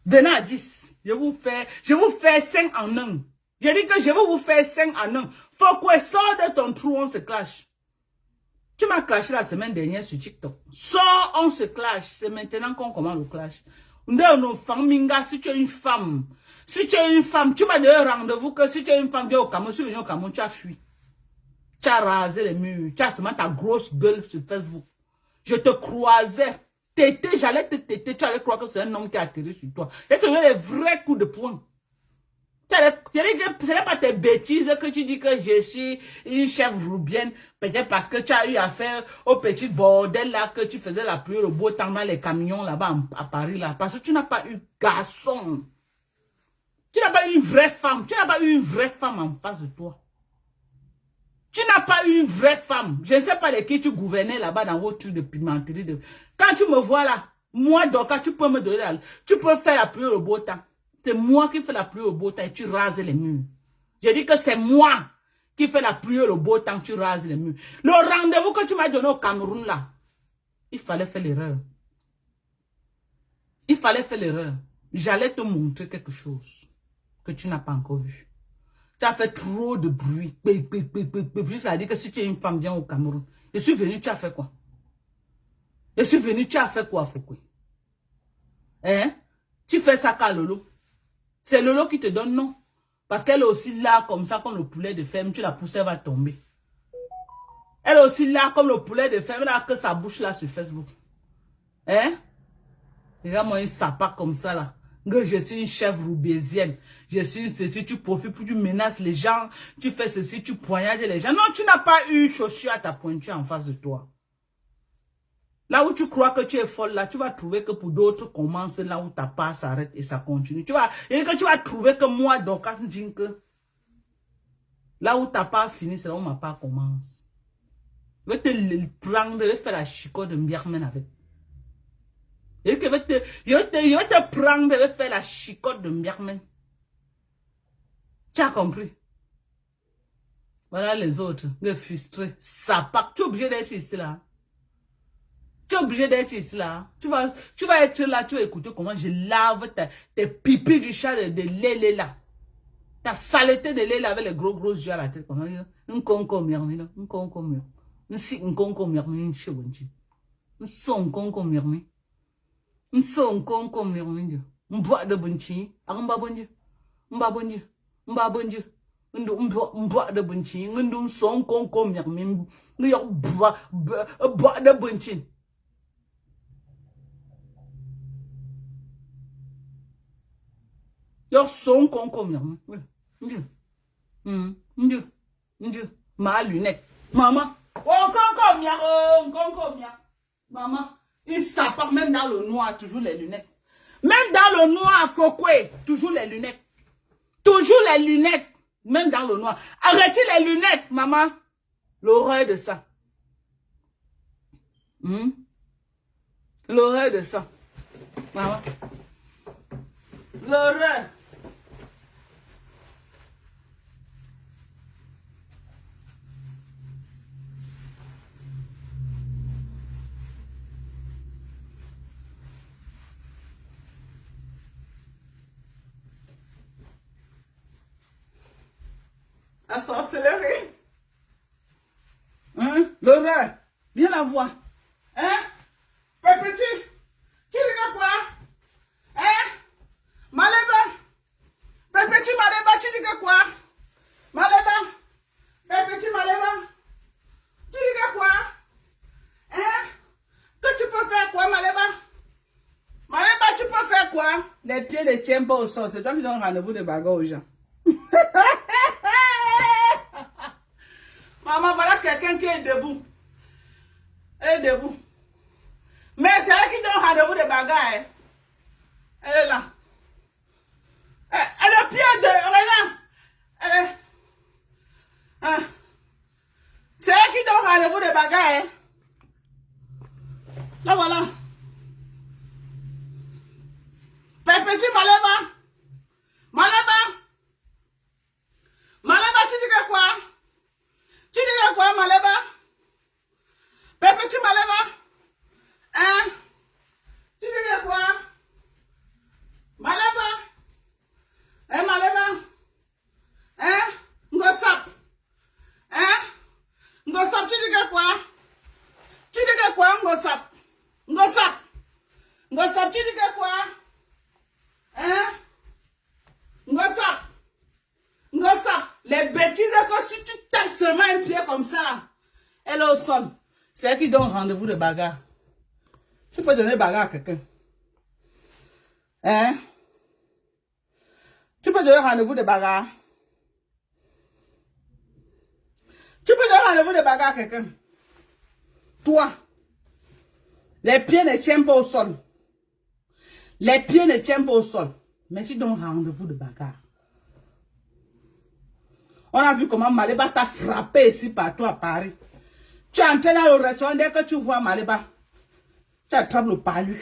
Venez à 10. Je vous fais 5 en 1. Je dis que je vais vous faire 5 en 1. Faut que sort de ton trou, on se clash. Tu m'as clashé la semaine dernière sur TikTok. Sors, on se clash. C'est maintenant qu'on commence le clash. Si tu es une femme, tu m'as donné rendez-vous que si tu es une femme, viens au Cameroun, si tu es au Cameroun, tu as fui. Tu as rasé les murs. Tu as seulement ta grosse gueule sur Facebook. Je te croisais. Tété, j'allais te téter, tu allais croire que c'est un homme qui a atterri sur toi. Je te donné les vrais coups de poing. Ce n'est pas tes bêtises que tu dis que je suis une chef roubienne, peut-être parce que tu as eu affaire au petit bordel là, que tu faisais la pluie, le beau temps dans les camions là-bas à Paris là. Parce que tu n'as pas eu garçon. Tu n'as pas eu une vraie femme. Tu n'as pas eu une vraie femme en face de toi. Tu n'as pas eu une vraie femme. Je ne sais pas de qui tu gouvernais là-bas dans vos trucs de pimenterie. Quand tu me vois là, moi, donc, quand tu peux me donner là, tu peux faire la pluie au beau temps. C'est moi qui fais la pluie au beau temps et tu rases les murs. Je dis que c'est moi qui fais la pluie au beau temps, tu rases les murs. Le rendez-vous que tu m'as donné au Cameroun là, il fallait faire l'erreur. Il fallait faire l'erreur. J'allais te montrer quelque chose que tu n'as pas encore vu. Tu as fait trop de bruit. Jusqu'à dire que si tu es une femme, viens au Cameroun. Je suis venu, tu as fait quoi? Je suis venu, tu as fait quoi, Foucault? Hein? Tu fais ça qu'à Lolo. C'est Lolo qui te donne non. Parce qu'elle est aussi là comme ça, comme le poulet de ferme. Tu la pousses, elle va tomber. Elle est aussi là comme le poulet de ferme. Elle a que sa bouche là sur Facebook. Hein? Regarde-moi une sapa comme ça là. Que je suis une chef roubaisienne. Je suis ceci, tu profites, tu menaces les gens. Tu fais ceci, tu poignardes les gens. Non, tu n'as pas eu chaussure à ta pointure en face de toi. Là où tu crois que tu es folle, là, tu vas trouver que pour d'autres commence là où ta part s'arrête et ça continue. Tu vas trouver que moi, donc, là où ta part finit, c'est là où ma part commence. Je vais te prendre, je vais faire la chicote de Mbiarmen avec. Je vais te prendre, je vais faire la chicote de Mbiarmen. Tu as compris? Voilà les autres, les frustrés. Ça part. Tu es obligé d'être ici là. Tu es obligé d'être ici là. Tu vas être là, tu vas écouter comment je lave tes pipis du chat de lait là. Ta saleté de lait là avec les gros yeux à la tête. Un conco mierni, un conco mierni. Un conco mierni, chez Wenji. Un son conco mierni. Un son conco mierni. Un bois de bunchi. Un babonji. Un babonji. Un babonji. Un bois de bunchi. Un son conco mierni. Un bois de bunchi. Yo son conco mierni. Ma lunette. Maman. Oh, maman. Il s'appart même dans le noir, toujours les lunettes. Même dans le noir, Fokwe, toujours les lunettes. Toujours les lunettes. Même dans le noir. Arrêtez les lunettes, maman. L'horreur de ça. L'horreur de ça. Maman. L'horreur. La sorcellerie. L'horreur. Viens la voir. Petit. Tu dis quoi? Maleba. Petit Maleba, tu dis quoi? Maleba. Petit Maleba. Tu dis quoi? Que tu peux faire quoi, Maleba? Maleba, tu peux faire quoi? Les pieds ne tiennent pas au sol. C'est toi qui donnes rendez-vous de bagarre aux gens. Maman, voilà quelqu'un qui est debout. Elle est debout. Mais c'est elle qui donne rendez-vous de bagarre. Hein. Elle est là. Elle est au pied de... Regarde. Elle est... Hein. C'est elle qui donne rendez-vous de bagarre. Hein. Là, voilà. Petit Maleba. Maleba. Maleba, tu dis quoi? Tu dis quoi, Maleba? Petit Maleba? Tu dis quoi? Maleba? Maleba? Ngosap? Ngosap, tu dis quoi? Tu dis quoi, Ngosap? Ngosap? Ngosap, tu dis quoi? Ngosap? Ngosap? Les bêtises que si tu tapes seulement un pied comme ça, là, elle est au sol. C'est elle qui donne rendez-vous de bagarre. Tu peux donner bagarre à quelqu'un. Tu peux donner rendez-vous de bagarre. Tu peux donner rendez-vous de bagarre à quelqu'un. Toi, les pieds ne tiennent pas au sol. Les pieds ne tiennent pas au sol. Mais tu donnes rendez-vous de bagarre. On a vu comment Maleba t'a frappé ici partout à Paris. Tu es entré dans le restaurant, dès que tu vois Maleba, tu attrapes le palu.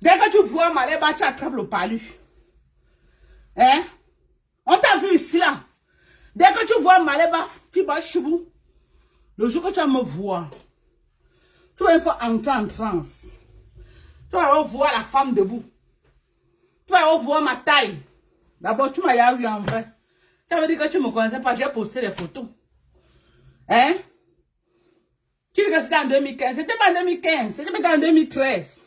Dès que tu vois Maleba, tu attrapes le palu. On t'a vu ici là. Dès que tu vois Maleba, Fiba Chibou, le jour que tu vas me voir, tu vas une fois entrer en transe. Tu vas voir la femme debout. Tu vas voir ma taille. D'abord, tu m'as vu en vrai. Ça veut dire que tu ne me connaissais pas, j'ai posté des photos. Tu dis que c'était en 2015. C'était pas en 2015, c'était en 2013.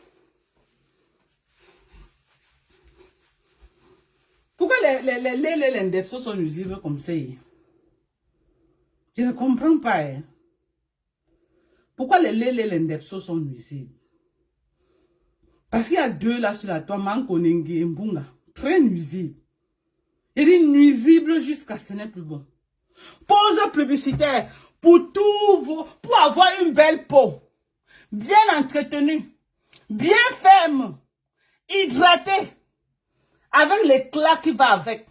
Pourquoi les indepsos sont nuisibles comme ça? Je ne comprends pas. Pourquoi les indepsos sont nuisibles? Parce qu'il y a deux là sur la toile, Mankonenge et Mbunga. Très nuisibles. Il est nuisible jusqu'à ce n'est plus bon. Pause publicitaire pour pour avoir une belle peau, bien entretenue, bien ferme, hydratée, avec l'éclat qui va avec.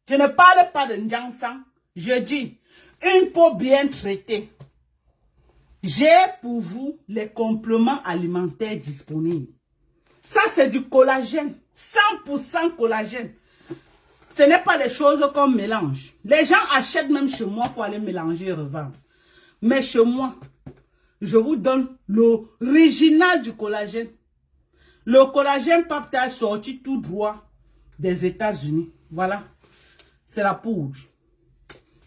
Je ne parle pas de Njansan, je dis une peau bien traitée. J'ai pour vous les compléments alimentaires disponibles. Ça c'est du collagène, 100% collagène. Ce n'est pas des choses qu'on mélange. Les gens achètent même chez moi pour aller mélanger et revendre. Mais chez moi, je vous donne l'original du collagène. Le collagène Papta est sorti tout droit des États-Unis. Voilà. C'est la poudre.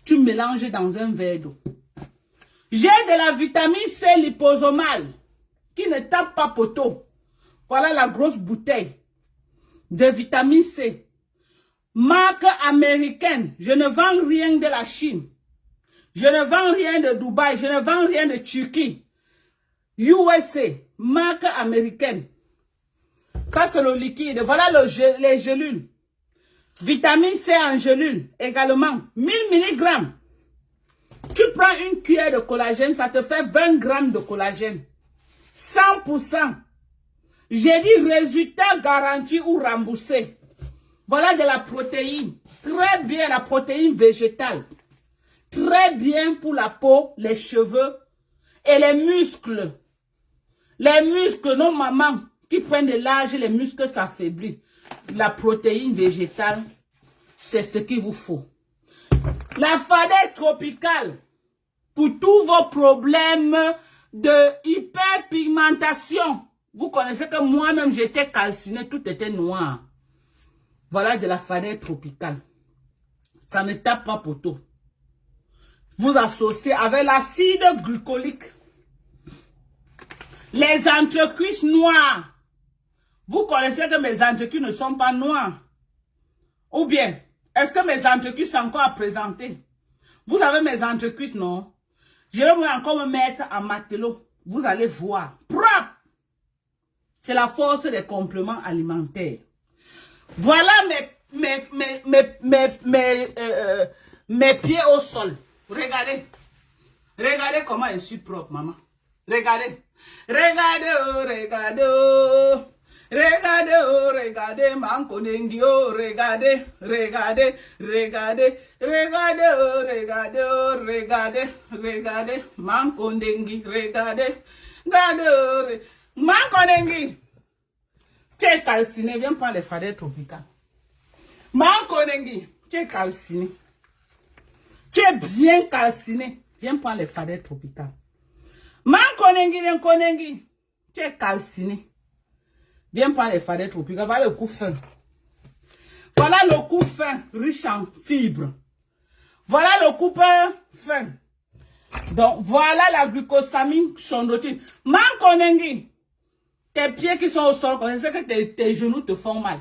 Tu mélanges dans un verre d'eau. J'ai de la vitamine C liposomale qui ne tape pas poteau. Voilà la grosse bouteille de vitamine C. Marque américaine, je ne vends rien de la Chine. Je ne vends rien de Dubaï, je ne vends rien de Turquie. USA, marque américaine. Ça c'est le liquide. Voilà les gélules. Vitamine C en gelule, également, 1000 mg. Tu prends une cuillère de collagène, ça te fait 20 grammes de collagène. 100%. J'ai dit résultat garanti ou remboursé. Voilà de la protéine. Très bien, la protéine végétale. Très bien pour la peau, les cheveux et les muscles. Les muscles, nos mamans qui prennent de l'âge, les muscles s'affaiblissent. La protéine végétale, c'est ce qu'il vous faut. La fadette tropicale, pour tous vos problèmes de hyperpigmentation. Vous connaissez que moi-même, j'étais calcinée, tout était noir. Voilà de la fadette tropicale. Ça ne tape pas poteau. Vous associez avec l'acide glycolique. Les entrecuisses noires. Vous connaissez que mes entrecuisses ne sont pas noires. Ou bien, est-ce que mes entrecuisses sont encore à présenter? Vous avez mes entrecuisses, non? Je vais encore me mettre en matelot. Vous allez voir. Propre! C'est la force des compléments alimentaires. Voilà mes pieds au sol. Regardez. Regardez comment je suis propre, maman. Regardez. Regardez, oh, regardez, oh. Regardez, oh, regardez, mankonengi, oh, regardez, regardez, regardez, regardez, oh, regardez, oh, regardez, regardez, mankonengi, regardez, regardez, oh, mankonengi. Tu es calciné, viens prendre les fadettes tropicales. Mankonengi, tu es calciné. Tu es bien calciné, viens prendre les fadettes tropicales. Mankonengi, tu es calciné. Viens prendre les fadettes tropicales. Voilà le coup fin. Voilà le coup fin, riche en fibres. Voilà le coup fin. Donc, voilà la glucosamine chondroïtine. Mankonengi, tes pieds qui sont au sol, on sait que tes genoux te font mal.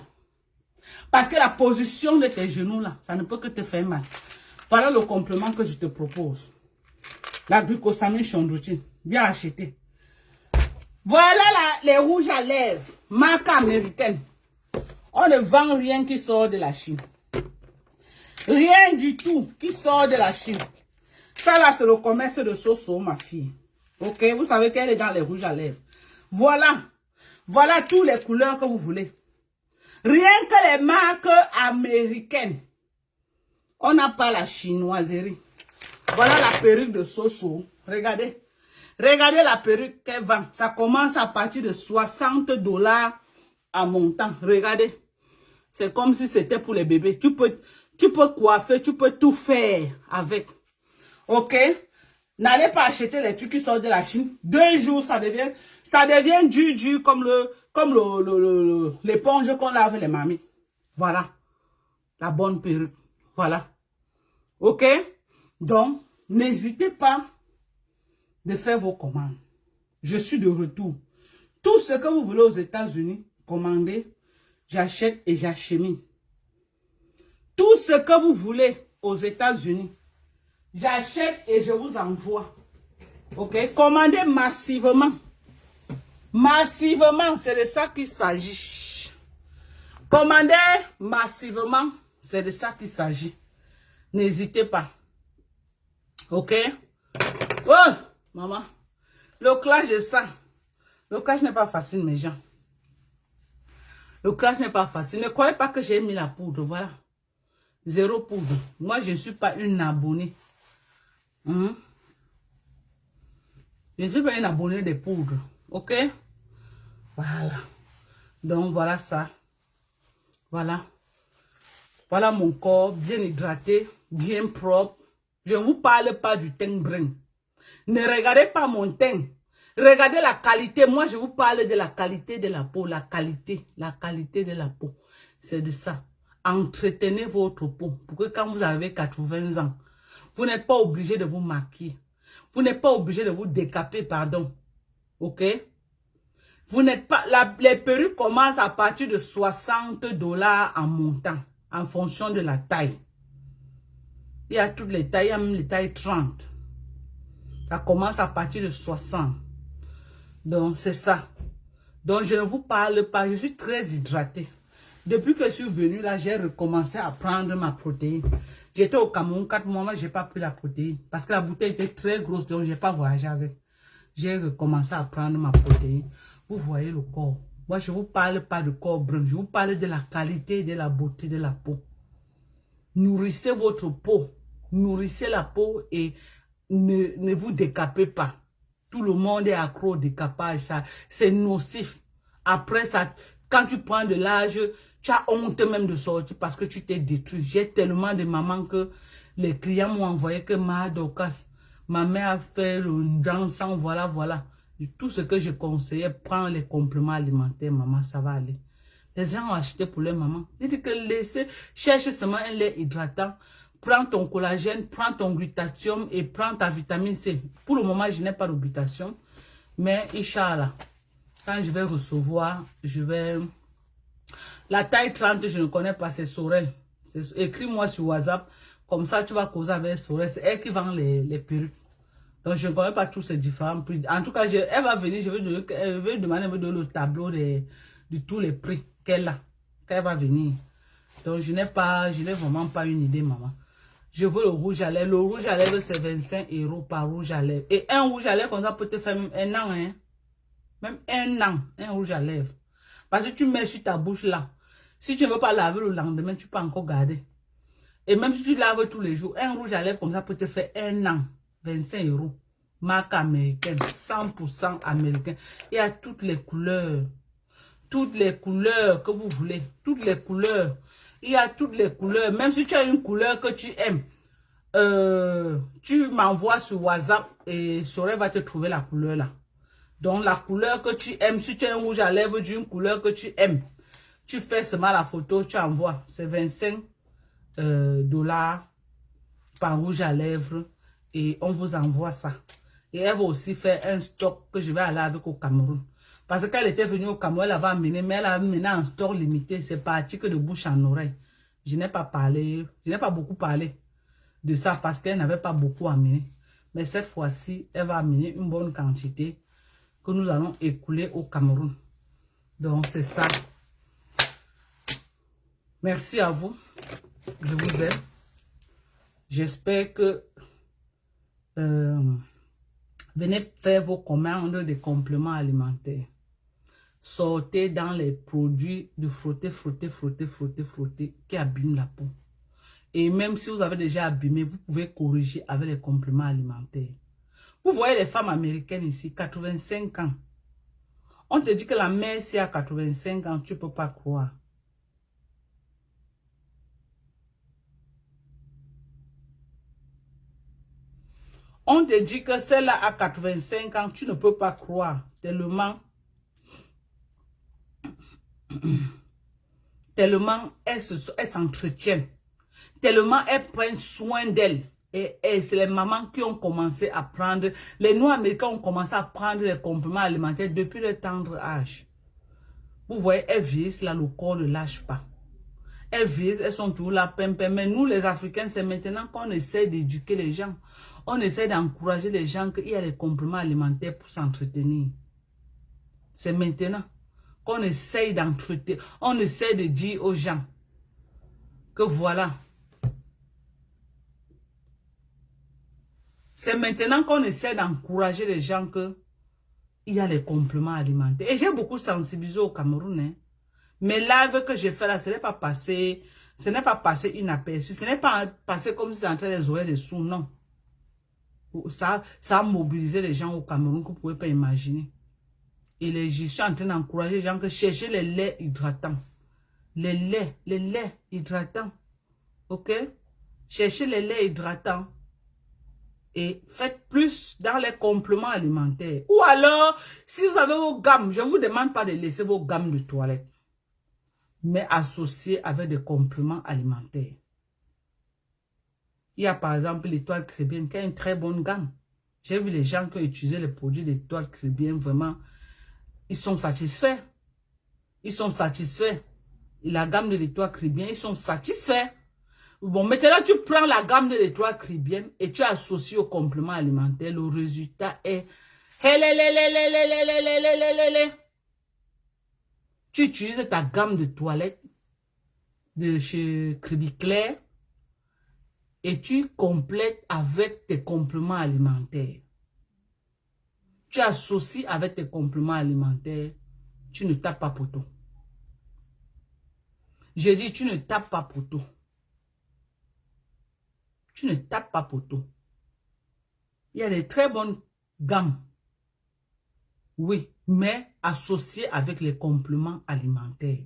Parce que la position de tes genoux là, ça ne peut que te faire mal. Voilà le complément que je te propose. La glucosamine chondroïtine. Bien acheté. Voilà les rouges à lèvres. Marque américaine. On ne vend rien qui sort de la Chine. Rien du tout qui sort de la Chine. Ça là, c'est le commerce de Soso, ma fille. Ok, vous savez qu'elle est dans les rouges à lèvres. Voilà. Voilà toutes les couleurs que vous voulez. Rien que les marques américaines. On n'a pas la chinoiserie. Voilà la perruque de Soso. Regardez. Regardez la perruque qu'elle vend. Ça commence à partir de 60 $ à montant. Regardez. C'est comme si c'était pour les bébés. Tu peux coiffer, tu peux tout faire avec. Ok? N'allez pas acheter les trucs qui sortent de la Chine. 2 jours, ça devient dur comme l'éponge qu'on lave les mamies. Voilà. La bonne perruque. Voilà. Ok? Donc, n'hésitez pas de faire vos commandes. Je suis de retour. Tout ce que vous voulez aux États-Unis, commandez, j'achète et j'achemine. Tout ce que vous voulez aux États-Unis, j'achète et je vous envoie. Ok? Commandez massivement. Massivement, c'est de ça qu'il s'agit. Commandez massivement, c'est de ça qu'il s'agit. N'hésitez pas. Ok? Oh, maman. Le clash de ça. Le clash n'est pas facile, mes gens. Le clash n'est pas facile. Ne croyez pas que j'ai mis la poudre. Voilà. 0 poudre. Moi, je ne suis pas une abonnée. Je ne suis pas une abonnée des poudres. Ok? Voilà. Donc, voilà ça. Voilà. Voilà mon corps bien hydraté, bien propre. Je ne vous parle pas du teint brun. Ne regardez pas mon teint. Regardez la qualité. Moi, je vous parle de la qualité de la peau. La qualité de la peau. C'est de ça. Entretenez votre peau. Pour que quand vous avez 80 ans, vous n'êtes pas obligé de vous maquiller. Vous n'êtes pas obligé de vous décaper, pardon. Ok? Vous n'êtes pas... les perruques commencent à partir de 60 $ en montant. En fonction de la taille. Il y a toutes les tailles, il y a même les tailles 30. Ça commence à partir de 60. Donc, c'est ça. Donc, je ne vous parle pas. Je suis très hydratée. Depuis que je suis venue là, j'ai recommencé à prendre ma protéine. J'étais au Cameroun 4 mois, mais je n'ai pas pris la protéine. Parce que la bouteille était très grosse, donc je n'ai pas voyagé avec. J'ai recommencé à prendre ma protéine. Vous voyez le corps. Moi, je ne vous parle pas de corps brun. Je vous parle de la qualité et de la beauté de la peau. Nourrissez votre peau. Nourrissez la peau et ne vous décapez pas. Tout le monde est accro au décapage. C'est nocif. Après ça, quand tu prends de l'âge, tu as honte même de sortir parce que tu t'es détruit. J'ai tellement de mamans que les clients m'ont envoyé que ma Dorcas, ma mère a fait le dansant, voilà, voilà. Tout ce que je conseillais, prends les compléments alimentaires, maman, ça va aller. Les gens ont acheté pour leur maman. Dites que laissez, cherche seulement un lait hydratant. Prends ton collagène, prends ton glutathium et prends ta vitamine C. Pour le moment, je n'ai pas de glutathium. Mais, Inch'Allah, quand je vais recevoir, je vais... La taille 30, je ne connais pas, c'est Sorel. Écris-moi sur WhatsApp. Comme ça, tu vas causer avec Sorel. C'est elle qui vend les perruques. Donc, je ne connais pas tous ces différents prix. En tout cas, elle va venir, je vais demander de me donner le tableau de tous les prix qu'elle a. Qu'elle va venir. Donc, je n'ai vraiment pas une idée, maman. Je veux le rouge à lèvres. Le rouge à lèvres, c'est 25 € par rouge à lèvres. Et un rouge à lèvres, comme ça, peut te faire même un an. Hein? Même un an, un rouge à lèvres. Parce que tu mets sur ta bouche là. Si tu ne veux pas laver le lendemain, tu peux encore garder. Et même si tu laves tous les jours, un rouge à lèvres comme ça peut te faire un an. 25 €. Marque américaine. 100% américain. Il y a toutes les couleurs. Toutes les couleurs que vous voulez. Toutes les couleurs. Il y a toutes les couleurs. Même si tu as une couleur que tu aimes, tu m'envoies sur WhatsApp et Sorel va te trouver la couleur là. Donc la couleur que tu aimes, si tu as un rouge à lèvres d'une couleur que tu aimes, tu fais seulement la photo, tu envoies. C'est 25 $ par rouge à lèvres et on vous envoie ça. Et elle va aussi faire un stock que je vais aller avec au Cameroun. Parce qu'elle était venue au Cameroun, elle avait amené, mais elle a amené un stock limité. C'est parti que de bouche en oreille. Je n'ai pas beaucoup parlé de ça parce qu'elle n'avait pas beaucoup amené. Mais cette fois-ci, elle va amener une bonne quantité que nous allons écouler au Cameroun. Donc, c'est ça. Merci à vous. Je vous aime. J'espère que venez faire vos commandes de compléments alimentaires. Sortez dans les produits de frotter qui abîment la peau. Et même si vous avez déjà abîmé, vous pouvez corriger avec les compléments alimentaires. Vous voyez les femmes américaines ici, 85 ans. On te dit que la mère, si à 85 ans, tu ne peux pas croire. On te dit que celle-là à 85 ans, tu ne peux pas croire. Tellement elles s'entretiennent. Tellement elles prennent soin d'elles. Et c'est les mamans qui ont commencé à prendre, les Noirs américains ont commencé à prendre les compléments alimentaires depuis le tendre âge. Vous voyez, elles vieillissent là, le corps ne lâche pas. Elles vieillissent, elles sont toujours là, pimpin. Mais nous, les Africains, c'est maintenant qu'on essaie d'éduquer les gens. On essaie d'encourager les gens qu'il y a les compléments alimentaires pour s'entretenir. C'est maintenant qu'on essaie d'entretenir. On essaie de dire aux gens que voilà. C'est maintenant qu'on essaie d'encourager les gens qu'il y a les compléments alimentaires. Et j'ai beaucoup sensibilisé au Cameroun. Hein. Mais live que j'ai fait là, ce n'est pas passé inaperçu. Ce n'est pas passé comme si c'était en train de jouer des sous, non. Ça a mobilisé les gens au Cameroun que vous ne pouvez pas imaginer. Et je suis en train d'encourager les gens que chercher les laits hydratants. Les laits hydratants. Ok? Cherchez les laits hydratants. Et faites plus dans les compléments alimentaires. Ou alors, si vous avez vos gammes, je ne vous demande pas de laisser vos gammes de toilette. Mais associées avec des compléments alimentaires. Il y a par exemple l'étoile chrétienne qui a une très bonne gamme. J'ai vu les gens qui ont utilisé les produits de l'étoile chrétienne, vraiment, ils sont satisfaits. Ils sont satisfaits. Et la gamme de l'étoile chrétienne, ils sont satisfaits. Bon, maintenant, tu prends la gamme de l'étoile chrétienne et tu associes au complément alimentaire. Le résultat est... Tu utilises ta gamme de toilette de chez Crédit Clair et tu complètes avec tes compléments alimentaires. Tu associes avec tes compléments alimentaires, tu ne tapes pas poteau. J'ai dit, tu ne tapes pas poteau. Tu ne tapes pas poteau. Il y a des très bonnes gammes. Oui, mais associées avec les compléments alimentaires.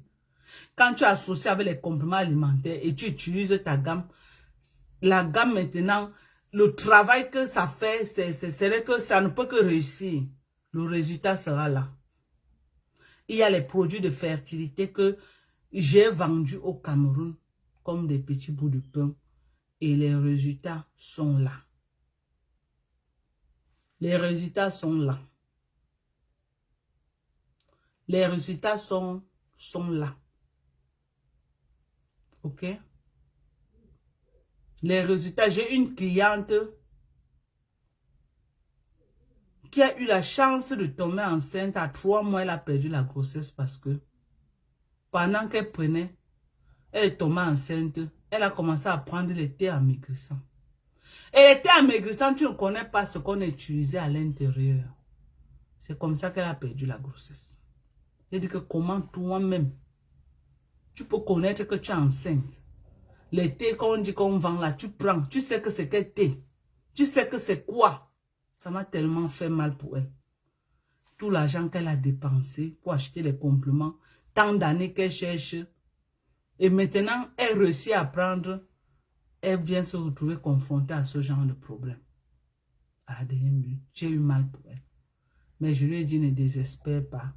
Quand tu associes avec les compléments alimentaires et tu utilises ta gamme, la gamme maintenant, le travail que ça fait, c'est que ça ne peut que réussir. Le résultat sera là. Il y a les produits de fertilité que j'ai vendus au Cameroun comme des petits bouts de pain et les résultats sont là. Les résultats sont là. Les résultats sont là. Ok? Les résultats, j'ai une cliente qui a eu la chance de tomber enceinte à 3 mois, elle a perdu la grossesse parce que pendant qu'elle prenait, elle est tombée enceinte, elle a commencé à prendre le thé amaigrissant. Et le thé amaigrissant, tu ne connais pas ce qu'on a utilisé à l'intérieur. C'est comme ça qu'elle a perdu la grossesse. J'ai dit que comment toi-même, tu peux connaître que tu es enceinte. Les thés qu'on dit qu'on vend là, tu prends, tu sais que c'est quel thé. Tu sais que c'est quoi. Ça m'a tellement fait mal pour elle. Tout l'argent qu'elle a dépensé pour acheter les compléments, tant d'années qu'elle cherche. Et maintenant, elle réussit à prendre, elle vient se retrouver confrontée à ce genre de problème. À la dernière minute, j'ai eu mal pour elle. Mais je lui ai dit, ne désespère pas.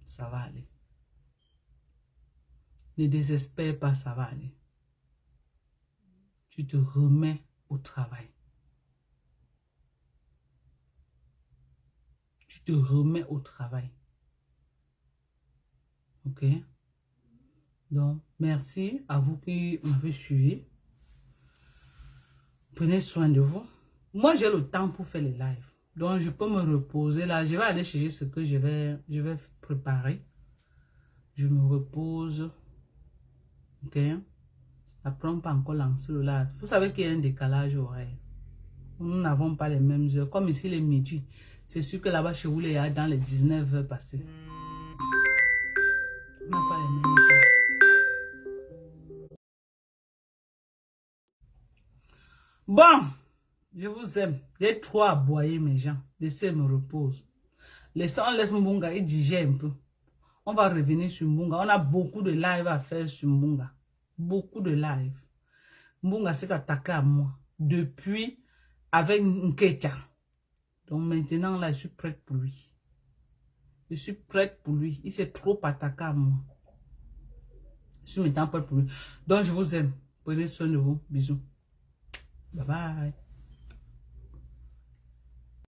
Ça va aller. Ne désespère pas, ça va aller. Tu te remets au travail. Tu te remets au travail. Ok? Donc, merci à vous qui m'avez suivi. Prenez soin de vous. Moi, j'ai le temps pour faire les lives. Donc, je peux me reposer là. Je vais aller chercher ce que je vais préparer. Je me repose. Ok? Après, on peut encore lancer le live. Vous savez qu'il y a un décalage horaire. Nous n'avons pas les mêmes heures. Comme ici, les midi. C'est sûr que là-bas, chez vous, il y a dans les 19 heures passées. On n'a pas les mêmes heures. Bon, je vous aime. J'ai trop aboyé mes gens. Laissez me repose. On laisse Mbunga, il digère un peu. On va revenir sur Mbunga. On a beaucoup de live à faire sur Mbunga. Beaucoup de live. Mbunga s'est attaqué à moi. Depuis, avec Nkecha. Donc maintenant, là, je suis prête pour lui. Je suis prête pour lui. Il s'est trop attaqué à moi. Je suis maintenant prête pour lui. Donc, je vous aime. Prenez soin de vous. Bisous. Bye bye.